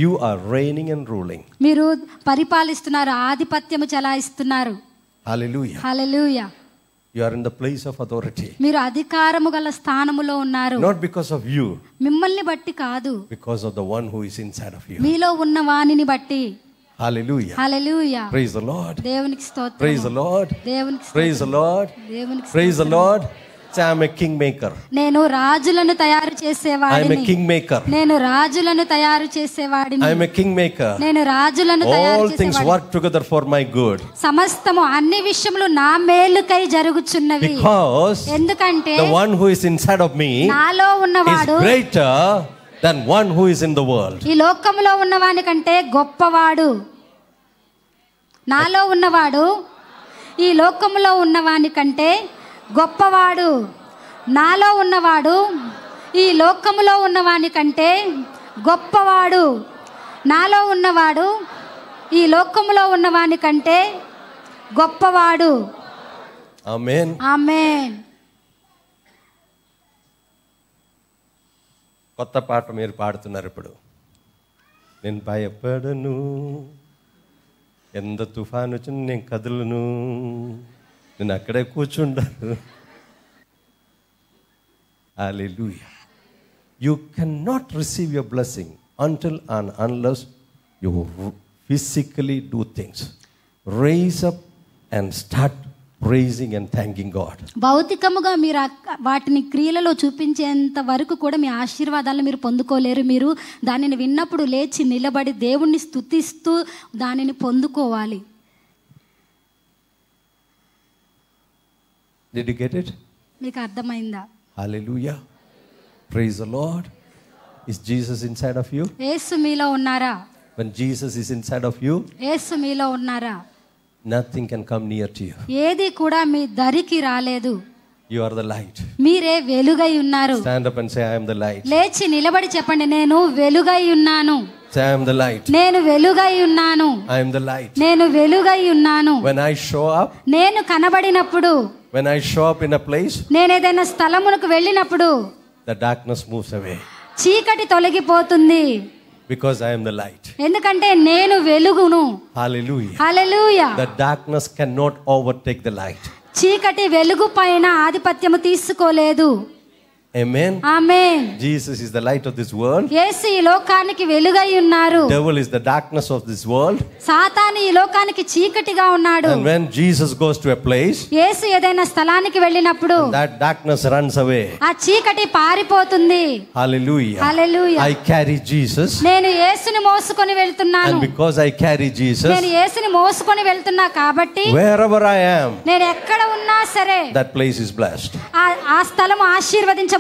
You are reigning and ruling. మీరు పరిపాలిస్తున్నారు, ఆధిపత్యము చెలాయిస్తున్నారు. Hallelujah. Hallelujah. You are in the place of authority. మీరు అధికారము గల స్థానములో ఉన్నారు. Not because of you, మిమ్మల్ని బట్టి కాదు, because of the one who is inside of you. మీలో ఉన్న వానిని బట్టి. Hallelujah. Hallelujah. Praise the Lord. దేవునికి స్తోత్రం. Praise the Lord. దేవునికి Praise the Lord. దేవునికి Praise the Lord. Say, I'm a kingmaker. నేను రాజులను తయారు I'm చేసేవాడిని. a kingmaker. నేను రాజులను తయారు చేసేవాడిని. I'm a kingmaker. నేను రాజులను తయారు All things చేసేవాడిని. work together for my good. సమస్తము అన్ని విషయములు నా మేలుకై జరుగుచున్నవి. Because ఎందుకంటే the one who is inside of me నాలో is ఉన్నవాడు greater than one who is in the world. ఈ లోకములో ఉన్నవాని కంటే గొప్పవాడు. నాలో ఉన్నవాడు ఈ లోకములో ఉన్నవాని కంటే గొప్పవాడు. నాలో ఉన్నవాడు ఈ లోకములో ఉన్నవాని కంటే గొప్పవాడు. నాలో ఉన్నవాడు ఈ లోకములో ఉన్నవాని కంటే గొప్పవాడు. Amen. ఆమేన్. కొత్త పాట మీరు పాడుతున్నారు ఇప్పుడు. నేను భయపడను, ఎంత తుఫాను వచ్చిన నేను కదలను, నేను అక్కడే కూర్చుంటాను. Hallelujah. You cannot receive your blessing until and unless you physically do things. Raise up and start praising and thanking God. భౌతికముగా మీరు వాటిని క్రియలలో చూపించేంత వరకు కూడా మీ ఆశీర్వాదాలను మీరు పొందుకోలేరు. మీరు దానిని విన్నప్పుడు లేచి నిలబడి దేవుణ్ణి స్తుతిస్తూ దానిని పొందుకోవాలి. Did you get it? మీకు అర్థమైందా? Hallelujah. Praise the Lord. Is Jesus inside of you? యేసు మీలో ఉన్నారా? When Jesus is inside of you, యేసు మీలో ఉన్నారా? nothing can come near to you. ఏది కూడా మీ దరికి రాలేదు. You are the light. మీరే వెలుగై ఉన్నారు. Stand up and say, I am the light. లేచి నిలబడి చెప్పండి, నేను వెలుగై ఉన్నాను. Say, I am the light. నేను వెలుగై ఉన్నాను. I am the light. నేను వెలుగై ఉన్నాను. When I show up, నేను కనబడినప్పుడు, when I show up in a place, నేను ఏదైనా స్థలమునకు వెళ్ళినప్పుడు the darkness moves away. చీకటి తొలగిపోతుంది. Because I am the light. ఎందుకంటే నేను వెలుగును. Hallelujah. Hallelujah. The darkness cannot overtake the light. చీకటి వెలుగు పైన ఆధిపత్యము తీసుకోలేదు. Amen. Amen. Jesus is the light of this world. యేసు ఈ లోకానికి వెలుగై ఉన్నారు. Devil is the darkness of this world. సాతాను ఈ లోకానికి చీకటిగా ఉన్నాడు. And when Jesus goes to a place, యేసు ఏదైనా స్థలానికి వెళ్ళినప్పుడు that darkness runs away. ఆ చీకటి పారిపోతుంది. Hallelujah. Hallelujah. I carry Jesus. నేను యేసుని మోసుకొని వెళ్తున్నాను. And because I carry Jesus, నేను యేసుని మోసుకొని వెళ్తున్నా కాబట్టి wherever I am, నేను ఎక్కడ ఉన్నా సరే that place is blessed. ఆ స్థలం ఆశీర్వదించబడుతుంది.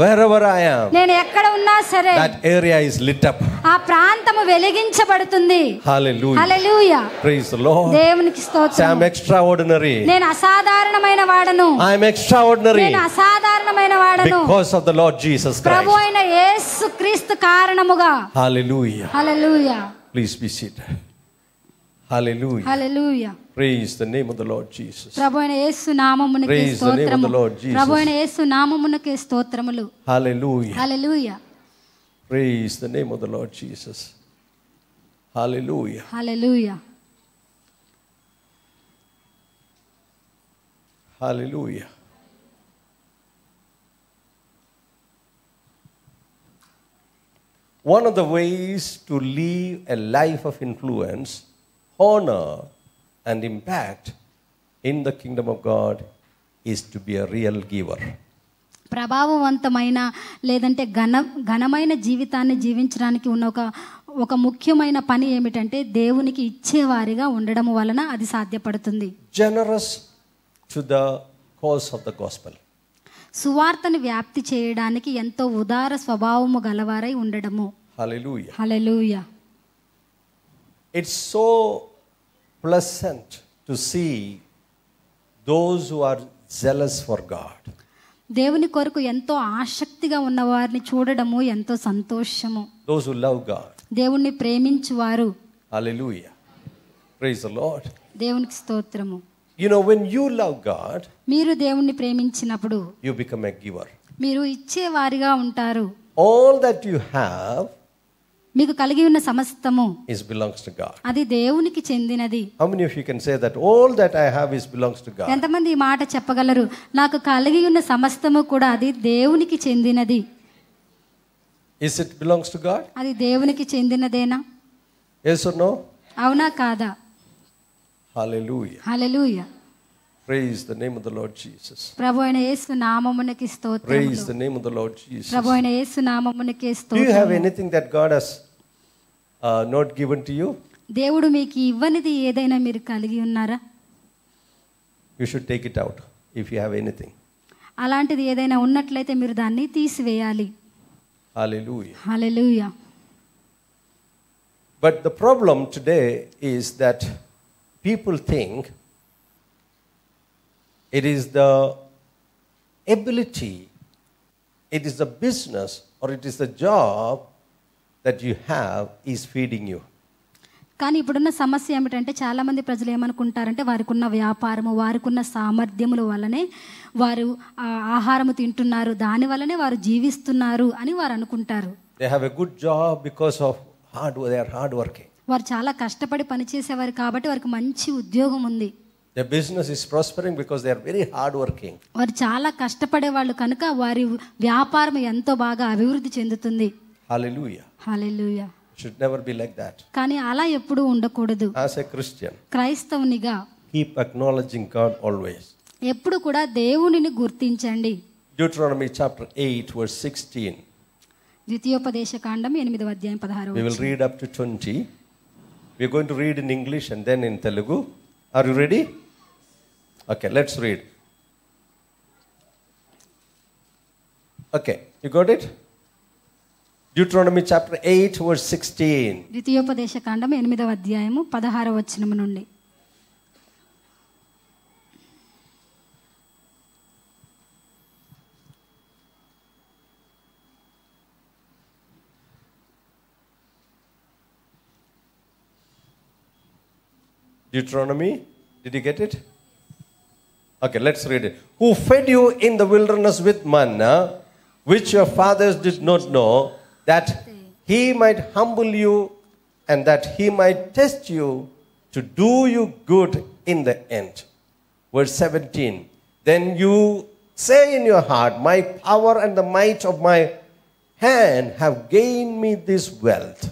Wherever I am, నేను ఎక్కడ ఉన్నా సరే that area is lit up. ఆ ప్రాంతము వెలిగించబడుతుంది. Hallelujah. Hallelujah. Praise the Lord. దేవునికి Say, స్తోత్రం. I'm extraordinary. నేను అసాధారణమైన వాడను. I'm extraordinary నేను అసాధారణమైన వాడను because of the Lord Jesus Prabhu Christ. అయిన యేసు క్రీస్తు కారణముగా. Hallelujah. Hallelujah. Please be seated. Hallelujah. Hallelujah. Praise the name of the Lord Jesus. ప్రభు అయిన యేసు నామమునకే Praise the name of the స్తోత్రము. Lord Jesus. ప్రభు అయిన యేసు నామమునకే స్తోత్రములు. Hallelujah. Hallelujah. Praise the name of the Lord Jesus. Hallelujah. Hallelujah. Hallelujah. One of the ways to live a life of influence, honor, and impact in the kingdom of God is to be a real giver. ప్రభావవంతమైన లేదంటే ఘనమైన జీవితాన్ని జీవించడానికి ఉన్న ఒక ముఖ్యమైన పని ఏమిటంటే దేవునికి ఇచ్చేవారిగా ఉండడం వలన అది సాధ్యపడుతుంది. Generous to the cause of the gospel. సువార్తను వ్యాప్తి చేయడానికి ఎంతో ఉదార స్వభావము గలవారై ఉండడము. Hallelujah. Hallelujah. It's so pleasant to see those who are zealous for God. దేవుని కొరకు ఎంతో ఆసక్తిగా ఉన్న వారిని చూడడము ఎంతో సంతోషము. Those who love God. దేవుణ్ణి ప్రేమించువారు. Hallelujah. Praise the Lord. దేవునికి స్తోత్రము. You know, when you love God, మీరు దేవుణ్ణి ప్రేమించినప్పుడు you become a giver. మీరు ఇచ్చేవారిగా ఉంటారు. All that you have మీకు కలిగి ఉన్న సమస్తము belongs to God. అది దేవునికి చెందినది. How many of you can say that all that I have belongs to God? ఎంతమంది ఈ మాట చెప్పగలరు? నాకు కలిగి ఉన్న సమస్తము కూడా అది దేవునికి చెందినది. Is it belongs to God? అది దేవునికి చెందినదేనా? Yes or no? అవునా కాదా? Hallelujah. Hallelujah. Praise the name of the Lord Jesus. ప్రభు అయిన యేసు నామమునకి స్తోత్రములు. Praise the name of the Lord Jesus. ప్రభు అయిన యేసు నామమునకి Do you స్తోత్రములు. have anything that God has not given to you? దేవుడు మీకు ఇవ్వనిది ఏదైనా మీరు కలిగి ఉన్నారా? You should take it out if you have anything. అలాంటిది ఏదైనా ఉన్నట్లయితే మీరు దాన్ని తీసివేయాలి. Hallelujah. Hallelujah. But the problem today is that people think it is the ability, it is the business, or it is the job that you have is feeding you. కానీ ఇప్పుడున్న సమస్య ఏమిటంటే చాలామంది ప్రజలు ఏమనుకుంటారంటే వారికి ఉన్న వ్యాపారము, వారికి ఉన్న సామర్థ్యముల వల్లనే వారు ఆహారము తింటున్నారు, దాని వల్లనే వారు జీవిస్తున్నారు అని వారు అనుకుంటారు. They have a good job because of they are hard working. వారు చాలా కష్టపడి పనిచేసేవారు కాబట్టి వారికి మంచి ఉద్యోగం ఉంది. Their business is prospering because they are very hard working. వారు చాలా కష్టపడే వాళ్ళు కనుక వారి వ్యాపారం ఎంతో బాగా అభివృద్ధి చెందుతుంది. Hallelujah. Hallelujah. Should never be like that. కానీ అలా ఎప్పుడూ ఉండకూడదు. As a Christian, క్రైస్తవునిగా keep acknowledging God always. ఎప్పుడు కూడా దేవునిని గుర్తించండి. Deuteronomy chapter 8 verse 16. ద్వితీయోపదేశకాండం 8వ అధ్యాయం 16వ We will read up to 20. We are going to read in English and then in Telugu. Are you ready? Okay, let's read. Okay, you got it? Deuteronomy chapter 8 verse 16. ద్వితీయోపదేశకాండం 8వ అధ్యాయము 16వ వచనం నుండి. Deuteronomy, did you get it? Okay, let's read it. Who fed you in the wilderness with manna, which your fathers did not know, that he might humble you and that he might test you to do you good in the end. Verse 17. Then you say in your heart, my power and the might of my hand have gained me this wealth.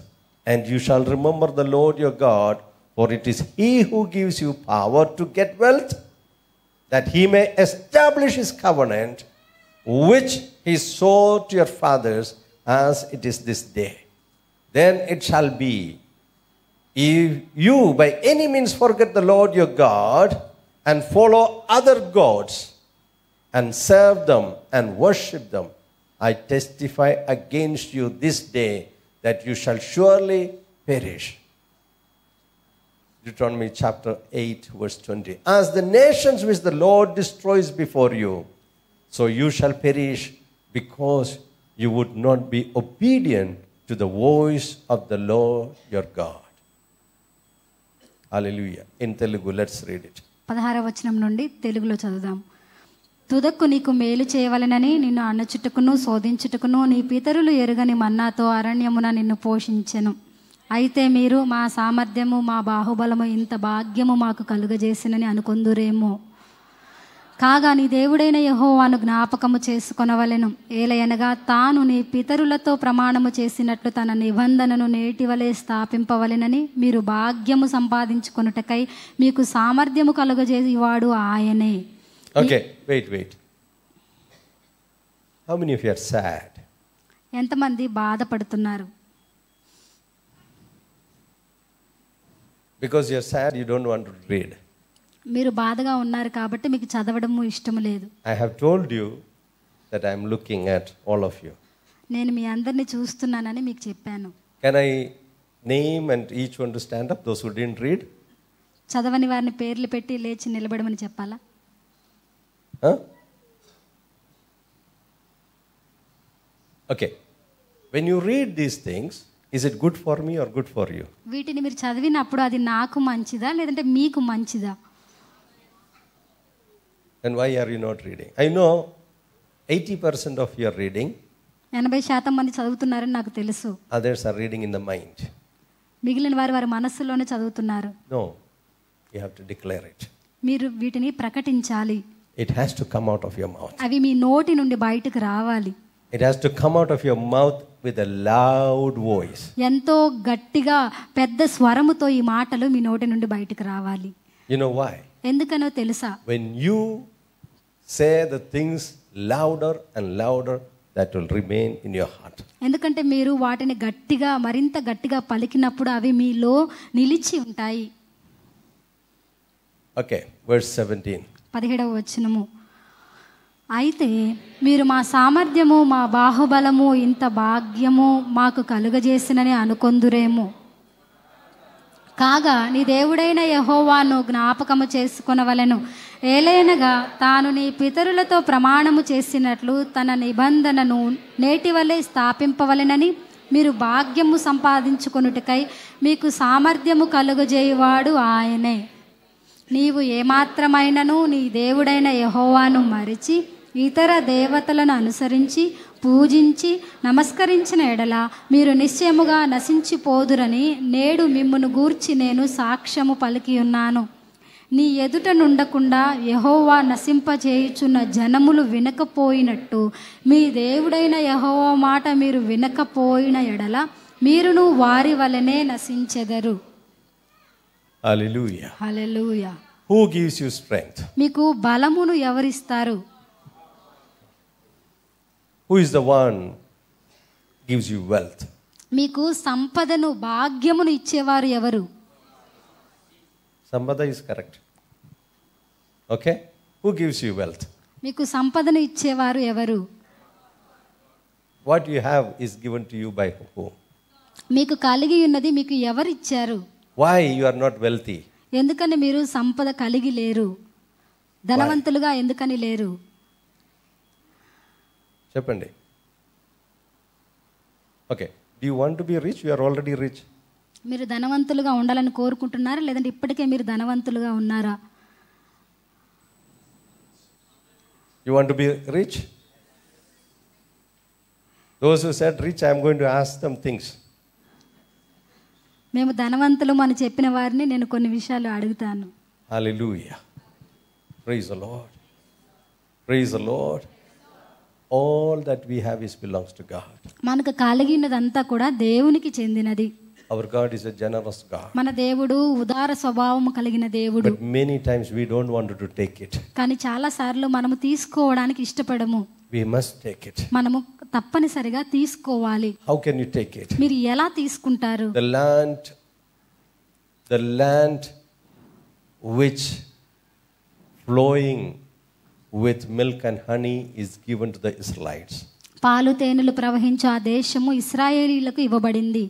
And you shall remember the Lord your God, for it is he who gives you power to get wealth, that he may establish his covenant, which he swore to your fathers, as it is this day. Then it shall be, if you by any means forget the Lord your God, and follow other gods, and serve them and worship them, I testify against you this day that you shall surely perish. Deuteronomy chapter 8, verse 20. As the nations which the Lord destroys before you, so you shall perish, because you would not be obedient to the voice of the Lord your God. Hallelujah. In Telugu, let's read it. 16వ వచనం నుండి తెలుగులో చదువుదాం. తుదక్కు నీకు మేలు చేయవలెనని నిన్ను అణచుటకును శోధించుటకును నీ పితరులు ఎరుగని మన్నాతో అరణ్యమున నిన్ను పోషించెను. అయితే మీరు మా సామర్థ్యము మా బాహుబలము ఇంత భాగ్యము మాకు కలుగజేసినని అనుకొందురేమో. కాగా నీ దేవుడైన యెహోవాను జ్ఞాపకము చేసుకొనవలెను. ఏలయనగా తాను నీ పితరులతో ప్రమాణము చేసినట్లు తన నిబంధనను నేటివలే స్థాపింపవలెనని మీరు భాగ్యము సంపాదించుకొనుటకై మీకు సామర్థ్యము కలుగజేసేవాడు ఆయనే. Okay, wait. How many of you are sad? ఎంతమంది బాధపడుతున్నారు? Because you're sad, you don't want to read. మీరు బాధగా ఉన్నారు కాబట్టి మీకు చదవడము ఇష్టం లేదు. I have told you that I am looking at all of you. నేను మీ అందరిని చూస్తున్నానని మీకు చెప్పాను. Can I name and each one to stand up, those who didn't read? చదవని వారిని పేర్లు పెట్టి లేచి నిలబడమని చెప్పాలా? Huh? Okay. When you read these things, is it good for me or good for you? వీటిని మీరు చదివినప్పుడు అది నాకు మంచిదా లేదంటే మీకు మంచిదా? Then why are you not reading? I know 80% of you are reading. 80% మంది చదువుతున్నారని నాకు తెలుసు. Others are reading in the mind. మిగిలిన వారు వారి మనస్సులోనే చదువుతున్నారు. No. You have to declare it. మీరు వీటిని ప్రకటించాలి. It has to come out of your mouth. అవి మీ నోటి నుండి బయటకు రావాలి. It has to come out of your mouth with a loud voice. ఎంతో గట్టిగా పెద్ద స్వరముతో ఈ మాటలు మీ నోటి నుండి బయటకు రావాలి. You know why? ఎందుకనో తెలుసా? When you say the things louder and louder, that will remain in your heart. ఎందుకంటే మీరు వాటిని గట్టిగా మరింత గట్టిగా పలికినప్పుడు అవి మీలో నిలిచి ఉంటాయి. Okay, verse 17. 17వ వచనము. అయితే మీరు మా సామర్థ్యము మా బాహుబలము ఇంత భాగ్యము మాకు కలుగజేసినని అనుకొందురేమో. కాగా నీ దేవుడైన యెహోవాను జ్ఞాపకము చేసుకొనవలెను. ఏలైనగా తాను నీ పితరులతో ప్రమాణము చేసినట్లు తన నిబంధనను నేటివలే స్థాపింపవలెనని మీరు భాగ్యము సంపాదించుకొనుటకై మీకు సామర్థ్యము కలుగజేయువాడు ఆయనే. నీవు ఏమాత్రమైనను నీ దేవుడైన యెహోవాను మరిచి ఇతర దేవతలను అనుసరించి పూజించి నమస్కరించిన ఎడల మీరు నిశ్చయముగా నశించిపోదురని నేడు మిమ్మును గూర్చి నేను సాక్ష్యము పలికి ఉన్నాను. నీ ఎదుట నుండకుండా యెహోవా నశింపచేయుచున్న జనములు వినకపోయినట్టు మీ దేవుడైన యెహోవా మాట మీరు వినకపోయిన ఎడల మీరును వారి వలనే నశించెదరు. Hallelujah. Hallelujah. Who gives you strength? మీకు బలమును ఎవరిస్తారు? Who is the one gives you wealth? మీకు సంపదను భాగ్యమును ఇచ్చేవారు ఎవరు? Sampada is correct. Okay? Who gives you wealth? మీకు సంపదను ఇచ్చేవారు ఎవరు? What you have is given to you by whom? మీకు కలిగి ఉన్నది మీకు ఎవరు ఇచ్చారు? Why you are not wealthy? ఎందుకని మీరు సంపద కలిగి లేరు? ధనవంతులుగా ఎందుకని లేరు? చెప్పండి. Okay. Do you want to be rich? You are already rich. మీరు ధనవంతులుగా ఉండాలని కోరుకుంటున్నారా, లేదంటే ఇప్పటికే మీరు ధనవంతులుగా ఉన్నారా? You want to be rich? Those who said rich, I am going to ask them things. మేము ధనవంతులం అని చెప్పిన వారిని నేను కొన్ని విషయాలు అడుగుతాను. Hallelujah. Praise the Lord. Praise the Lord. All that we have belongs to God. మనకు కలిగినదంతా కూడా దేవునికి చెందినది. Our God is a generous God. మన దేవుడు ఉదార స్వభావము కలిగిన దేవుడు. But many times we don't want to take it. కానీ చాలా సార్లు మనము తీసుకోవడానికి ఇష్టపడము. We must take it. మనము తప్పనిసరిగా తీసుకోవాలి. How can you take it? మీరు ఎలా తీసుకుంటారు? The land which flowing with milk and honey is given to the Israelites. పాలు తేనెలు ప్రవహించే ఆ దేశము ఇశ్రాయేలీయులకు ఇవ్వబడింది.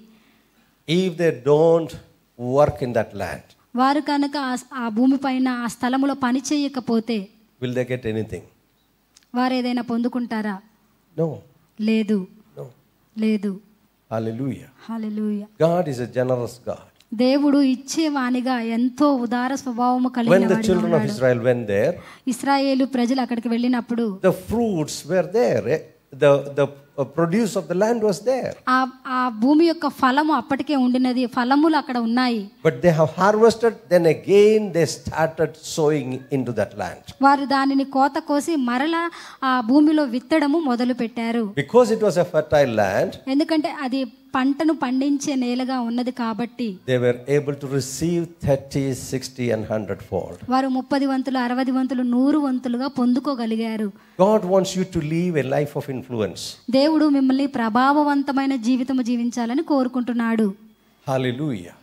If they don't work in that land, వారు కనుక ఆ భూమి పైన ఆ స్థలములో పని చేయకపోతే will they get anything? వారు ఏదైనా పొందుకుంటారా? No. లేదు. No. లేదు. Hallelujah. Hallelujah. God is a generous God. దేవుడు ఇచ్చేవానిగా ఎంతో ఉదార స్వభావము కలిగిన When the children of Israel went there, ఇశ్రాయేలు ప్రజలు అక్కడికి వెళ్ళినప్పుడు the fruits were there. The produce of the land was there. ఆ భూమి యొక్క ఫలము అప్పటికే ఉండినది, ఫలములు అక్కడ ఉన్నాయి. But they have harvested, then again they started sowing into that land. వారు దానిని కోత కోసి మరలా ఆ భూమిలో విత్తడము మొదలు పెట్టారు. Because it was a fertile land, ఎందుకంటే అది పంటను పండించే నేలగా ఉన్నది కాబట్టి they were able to receive 30, 60 and 100 fold. వారు 30 వంతులు 60 వంతులు 100 వంతులుగా పొందుకోగలిగారు. God wants you to live a life of influence. దేవుడు మిమ్మల్ని ప్రభావవంతమైన జీవితం జీవించాలని కోరుకుంటున్నాడు. Hallelujah.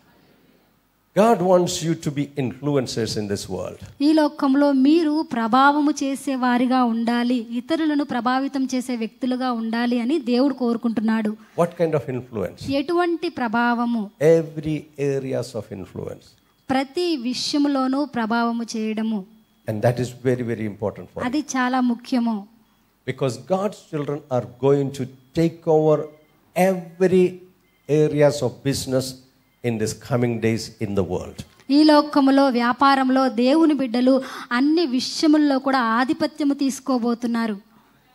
God wants you to be influencers in this world. ఈ లోకంలో మీరు ప్రభావము చేసే వారిగా ఉండాలి, ఇతరులను ప్రభావితం చేసే వ్యక్తులుగా ఉండాలి అని దేవుడు కోరుకుంటున్నాడు. What kind of influence? ఎటువంటి ప్రభావము? Every areas of influence. ప్రతి విషయంలోనూ ప్రభావము చేయడము. And that is very, very important for అది చాలా ముఖ్యము. Because God's children are going to take over every areas of business in this coming days in the world. ఈ లోకములో వ్యాపారంలో దేవుని బిడ్డలు అన్ని విషయముల్లో కూడా ఆధిపత్యము తీసుకోబోతున్నారు.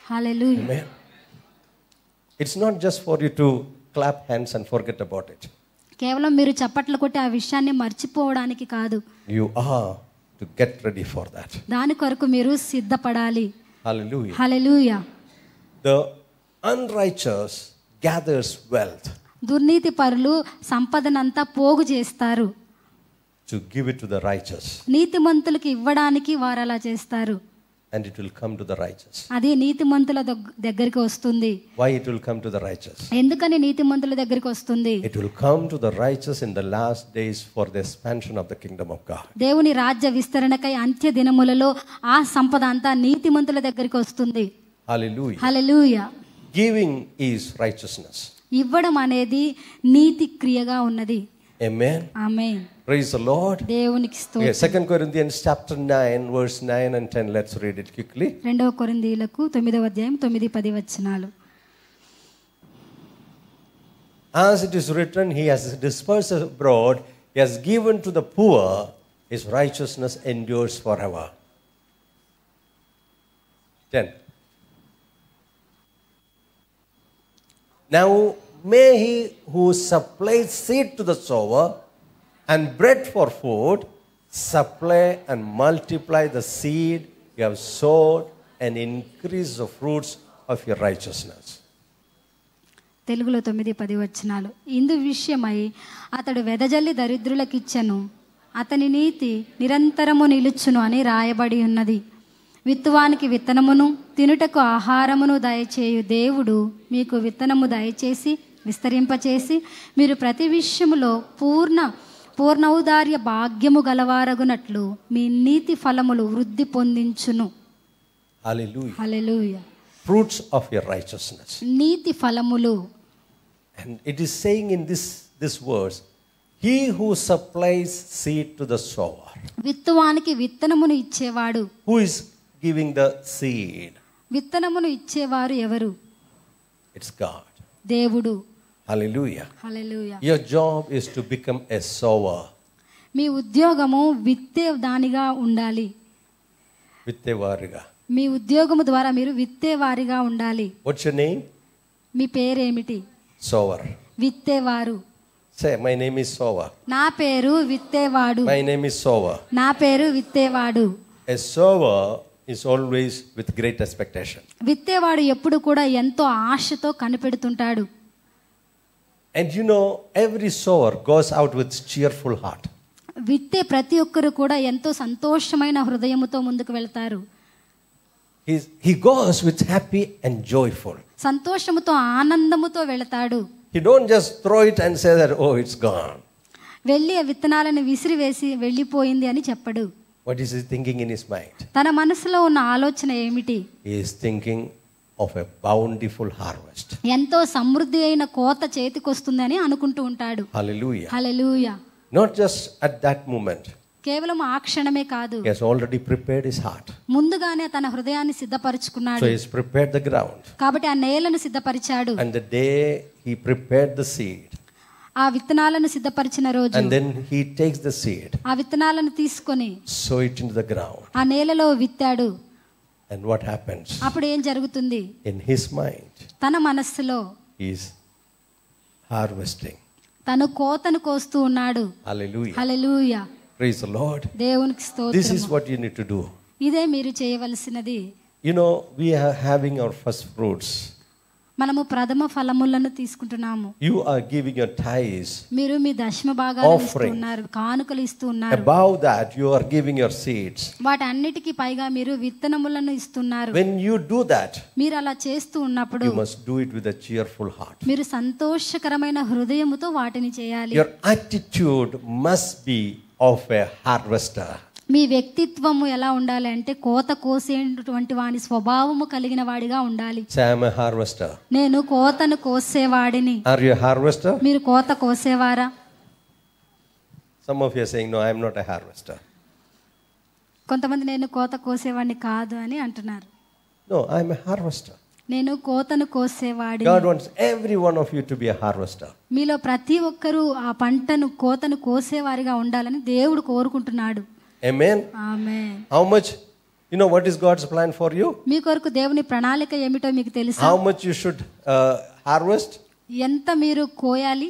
హల్లెలూయా. Amen. It's not just for you to clap hands and forget about it. కేవలం మీరు చప్పట్లు కొట్టి ఆ విషయాన్ని మర్చిపోవడానికి కాదు. You are to get ready for that. దాని కొరకు మీరు సిద్ధపడాలి. Hallelujah. Hallelujah. The unrighteous gathers wealth దుర్నీతి పరులు సంపదనంతా పోగు చేస్తారు. to give it to the righteous. నీతిమంతులకు ఇవ్వడానికి వారు అలా చేస్తారు. And it will come to the righteous. అది నీతిమంతుల దగ్గరికి వస్తుంది. Why it will come to the righteous? ఎందుకని నీతిమంతుల దగ్గరికి వస్తుంది? It will come to the righteous in the last days for the expansion of the kingdom of God. దేవుని రాజ్య విస్తరణకై అంత్య దినములలో ఆ సంపద అంతా నీతిమంతుల దగ్గరికి వస్తుంది. Hallelujah. Hallelujah. Giving is righteousness. ఇవ్వడం అనేది నీతి క్రియగా ఉన్నది. Amen. Amen. Praise the Lord. దేవునికి స్తోత్రం. 2 Corinthians chapter 9 verse 9 and 10. Let's read it quickly. 2 కొరింథీయులకు 9వ అధ్యాయం 9-10 వచనాలు. As it is written, he has dispersed abroad, he has given to the poor, his righteousness endures forever. 10. Now may he who supplies seed to the sower and bread for food supply and multiply the seed you have sowed and increase the fruits of your righteousness. తెలుగులో 9-10 వచనాలు. ఇందు విషయమై అతడు వెదజల్లి దరిద్రులకిచ్చెను, అతని నీతి నిరంతరము నిలుచును అని రాయబడి ఉన్నది. విత్తువానికి విత్తనమును తినుటకు ఆహారమును దయచేయు దేవుడు మీకు విత్తనము దయచేసి విస్తరింపచేసి మీరు ప్రతి విషయములో పూర్ణౌదార్య భాగ్యము గలవారగునట్లు మీ నీతి ఫలములు వృద్ధి పొందించును. Hallelujah. Hallelujah. Fruits of your righteousness. నీతి ఫలములు. And it is saying in this verse, he who supplies seed to the sower. విత్తువానికి విత్తనమును ఇచ్చేవాడు. Who is giving the seed? విత్తనమును ఇచ్చేవారు ఎవరు? It's God. దేవుడు. Hallelujah. Hallelujah. Your job is to become a sower. మీ ఉద్యోగము విత్తే దానిగా ఉండాలి. విత్తేవారిగా. మీ ఉద్యోగము ద్వారా మీరు విత్తేవారిగా ఉండాలి. What's your name? మీ పేరేమిటి? Sower. విత్తేవారు. Say, my name is sower. నా పేరు విత్తేవాడు. My name is sower. నా పేరు విత్తేవాడు. A sower is always with great expectation. విత్తేవాడు ఎప్పుడు కూడా ఎంతో ఆశతో కనిపెడుతుంటాడు. And you know, every sower goes out with cheerful heart. విత్తే ప్రతి ఒక్కరు కూడా ఎంతో సంతోషమైన హృదయముతో ముందుకు వెళ్తారు. He goes with happy and joyful. సంతోషముతో ఆనందముతో వెళతాడు. He don't just throw it and say that, oh, it's gone. వెళ్ళి ఆ విత్తనాలను విసిరివేసి వెళ్ళిపోయింది అని చెప్పడు. What is he thinking in his mind? తన మనసులో ఉన్న ఆలోచన ఏమిటి? He is thinking of a bountiful harvest. ఎంతో సమృద్ధి అయిన కోత చేతికొస్తుందని అనుకుంటూ ఉంటాడు. Hallelujah. Hallelujah. Not just at that moment. కేవలం ఆ క్షణమే కాదు, He has already prepared his heart. ముందుగానే తన హృదయాన్ని సిద్ధపరచుకున్నాడు. So he has prepared the ground. కాబట్టి ఆ నేలను సిద్ధపరిచాడు. And the day he prepared the seed. ఆ విత్తనాలను సిద్ధపరిచిన రోజు And then he takes the seed. ఆ విత్తనాలను తీసుకొని Sow it into the ground. ఆ నేలలో విత్తాడు. And what happens? అప్పుడు ఏం జరుగుతుంది? In his mind, తన మనస్సులో he is harvesting. తను కోతను కోస్తూ ఉన్నాడు. Hallelujah. Hallelujah. Praise the Lord. దేవునికి This స్తోత్రం. is what you need to do. ఇదే మీరు చేయవలసినది. You know, we are having our first fruits. మనము ప్రథమ ఫలములను తీసుకుంటున్నాము. You are giving your tithes. మీరు మీ దశమ భాగాలు ఇస్తూ Offering. ఉన్నారు, కానుకలు ఇస్తూ ఉన్నారు. Above that, you are giving your seeds. వాటన్నిటికీ పైగా మీరు విత్తనములను ఇస్తున్నారు. When you do that, మీరు అలా చేస్తూ ఉన్నప్పుడు you must do it with a cheerful heart. మీరు సంతోషకరమైన హృదయముతో వాటిని చేయాలి. Your attitude must be of a harvester. మీ వ్యక్తిత్వము ఎలా ఉండాలి అంటే కోత కోసేటువంటి వాని స్వభావము కలిగిన వాడిగా ఉండాలి. Say, I am a harvester. నేను కోతను కోసేవాడిని. Are you a harvester? మీరు కోత కోసేవారా? Some of you are saying, no, I am not a harvester. కొంతమంది నేను కోత కోసేవాడిని కాదు అని అంటున్నారు. No, I am a harvester. నేను కోతను కోసేవాడిని. God wants every one of you to be a harvester. మీలో ప్రతి ఒక్కరూ ఆ పంటను కోతను కోసేవారిగా ఉండాలని దేవుడు కోరుకుంటున్నాడు. Amen. Amen. How much? You know what is God's plan for you? మీ కొరకు దేవుని ప్రణాళిక ఏమిటో మీకు తెలుసా? How much you should harvest? ఎంత మీరు కోయాలి?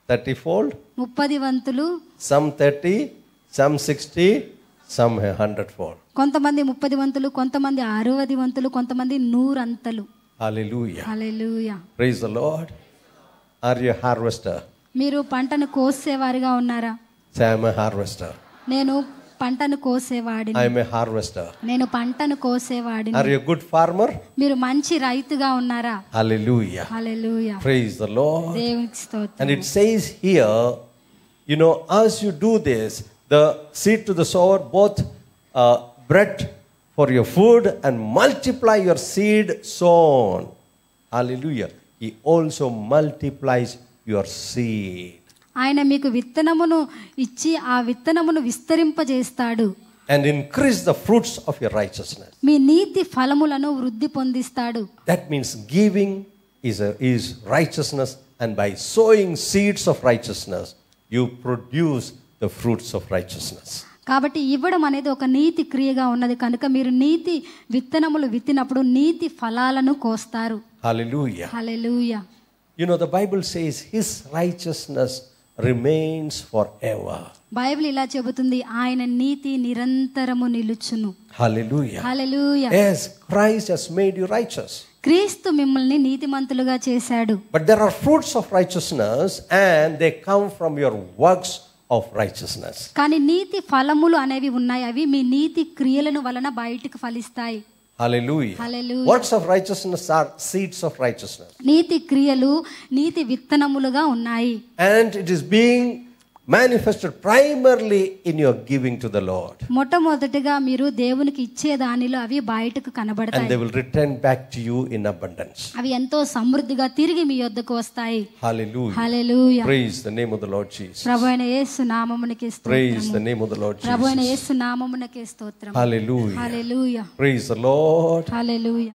30-fold. 30 వంతులు. Some 30, some 60, some 100-fold. కొంతమంది 30 వంతులు, కొంతమంది 60 వంతులు, కొంతమంది 100 అంతలు. Hallelujah. Hallelujah. Praise the Lord. Are you a harvester? మీరు పంటను కోసేవారిగా ఉన్నారా? Say, I am a harvester. నేను పంటను కోసేవాడిని. I am a harvester. నేను పంటను కోసేవాడిని. Are you a good farmer? మీరు మంచి రైతుగా ఉన్నారా? Hallelujah. Hallelujah. Praise the Lord. దేవునికి స్తోత్రం. And it says here, you know, as you do this, the seed to the sower, both bread for your food and multiply your seed sown. Hallelujah. He also multiplies your seed. ఆయన మీకు విత్తనమును ఇచ్చి ఆ విత్తనమును విస్తరింపజేస్తాడు. And increase the fruits of your righteousness. మీ నీతి ఫలములను వృద్ధి పొందిస్తాడు. That means giving is righteousness, and by sowing seeds of righteousness, you produce the fruits of righteousness. కాబట్టి ఇవ్వడం అనేది ఒక నీతి క్రియగా ఉన్నది కనుక మీరు నీతి విత్తనములు విత్తినప్పుడు నీతి ఫలాలను కోస్తారు. Hallelujah. Hallelujah. You know, the Bible says his righteousness remains forever. Bible ఇలా చెబుతుంది, ఆయన నీతి నిరంతరము నిలుచును. Hallelujah. Hallelujah. Yes, Christ has made you righteous. క్రీస్తు మిమ్మల్ని నీతిమంతులుగా చేశాడు. But there are fruits of righteousness and they come from your works of righteousness. కానీ నీతి ఫలములు అనేవి ఉన్నాయి, అవి మీ నీతి క్రియలను వలన బయటికి ఫలిస్తాయి. Hallelujah. Hallelujah. Works of righteousness are seeds of righteousness. నీతి క్రియలు నీతి విత్తనములుగా ఉన్నాయి. And it is being manifested primarily in your giving to the Lord. మొట్టమొదటిగా మీరు దేవునికి ఇచ్చే దానిలో అవి బయటకు And కనబడతాయి. they will return back to you in abundance. అవి ఎంతో సమృద్ధిగా తిరిగి మీ యొద్దకు వస్తాయి. Hallelujah. Hallelujah. Praise the name of the Lord Jesus. ప్రభువైన యేసు నామమునకే Praise స్తోత్రము. the name of the Lord Jesus. ప్రభువైన యేసు నామమునకే స్తోత్రము. Hallelujah. Hallelujah. Praise the Lord. Hallelujah.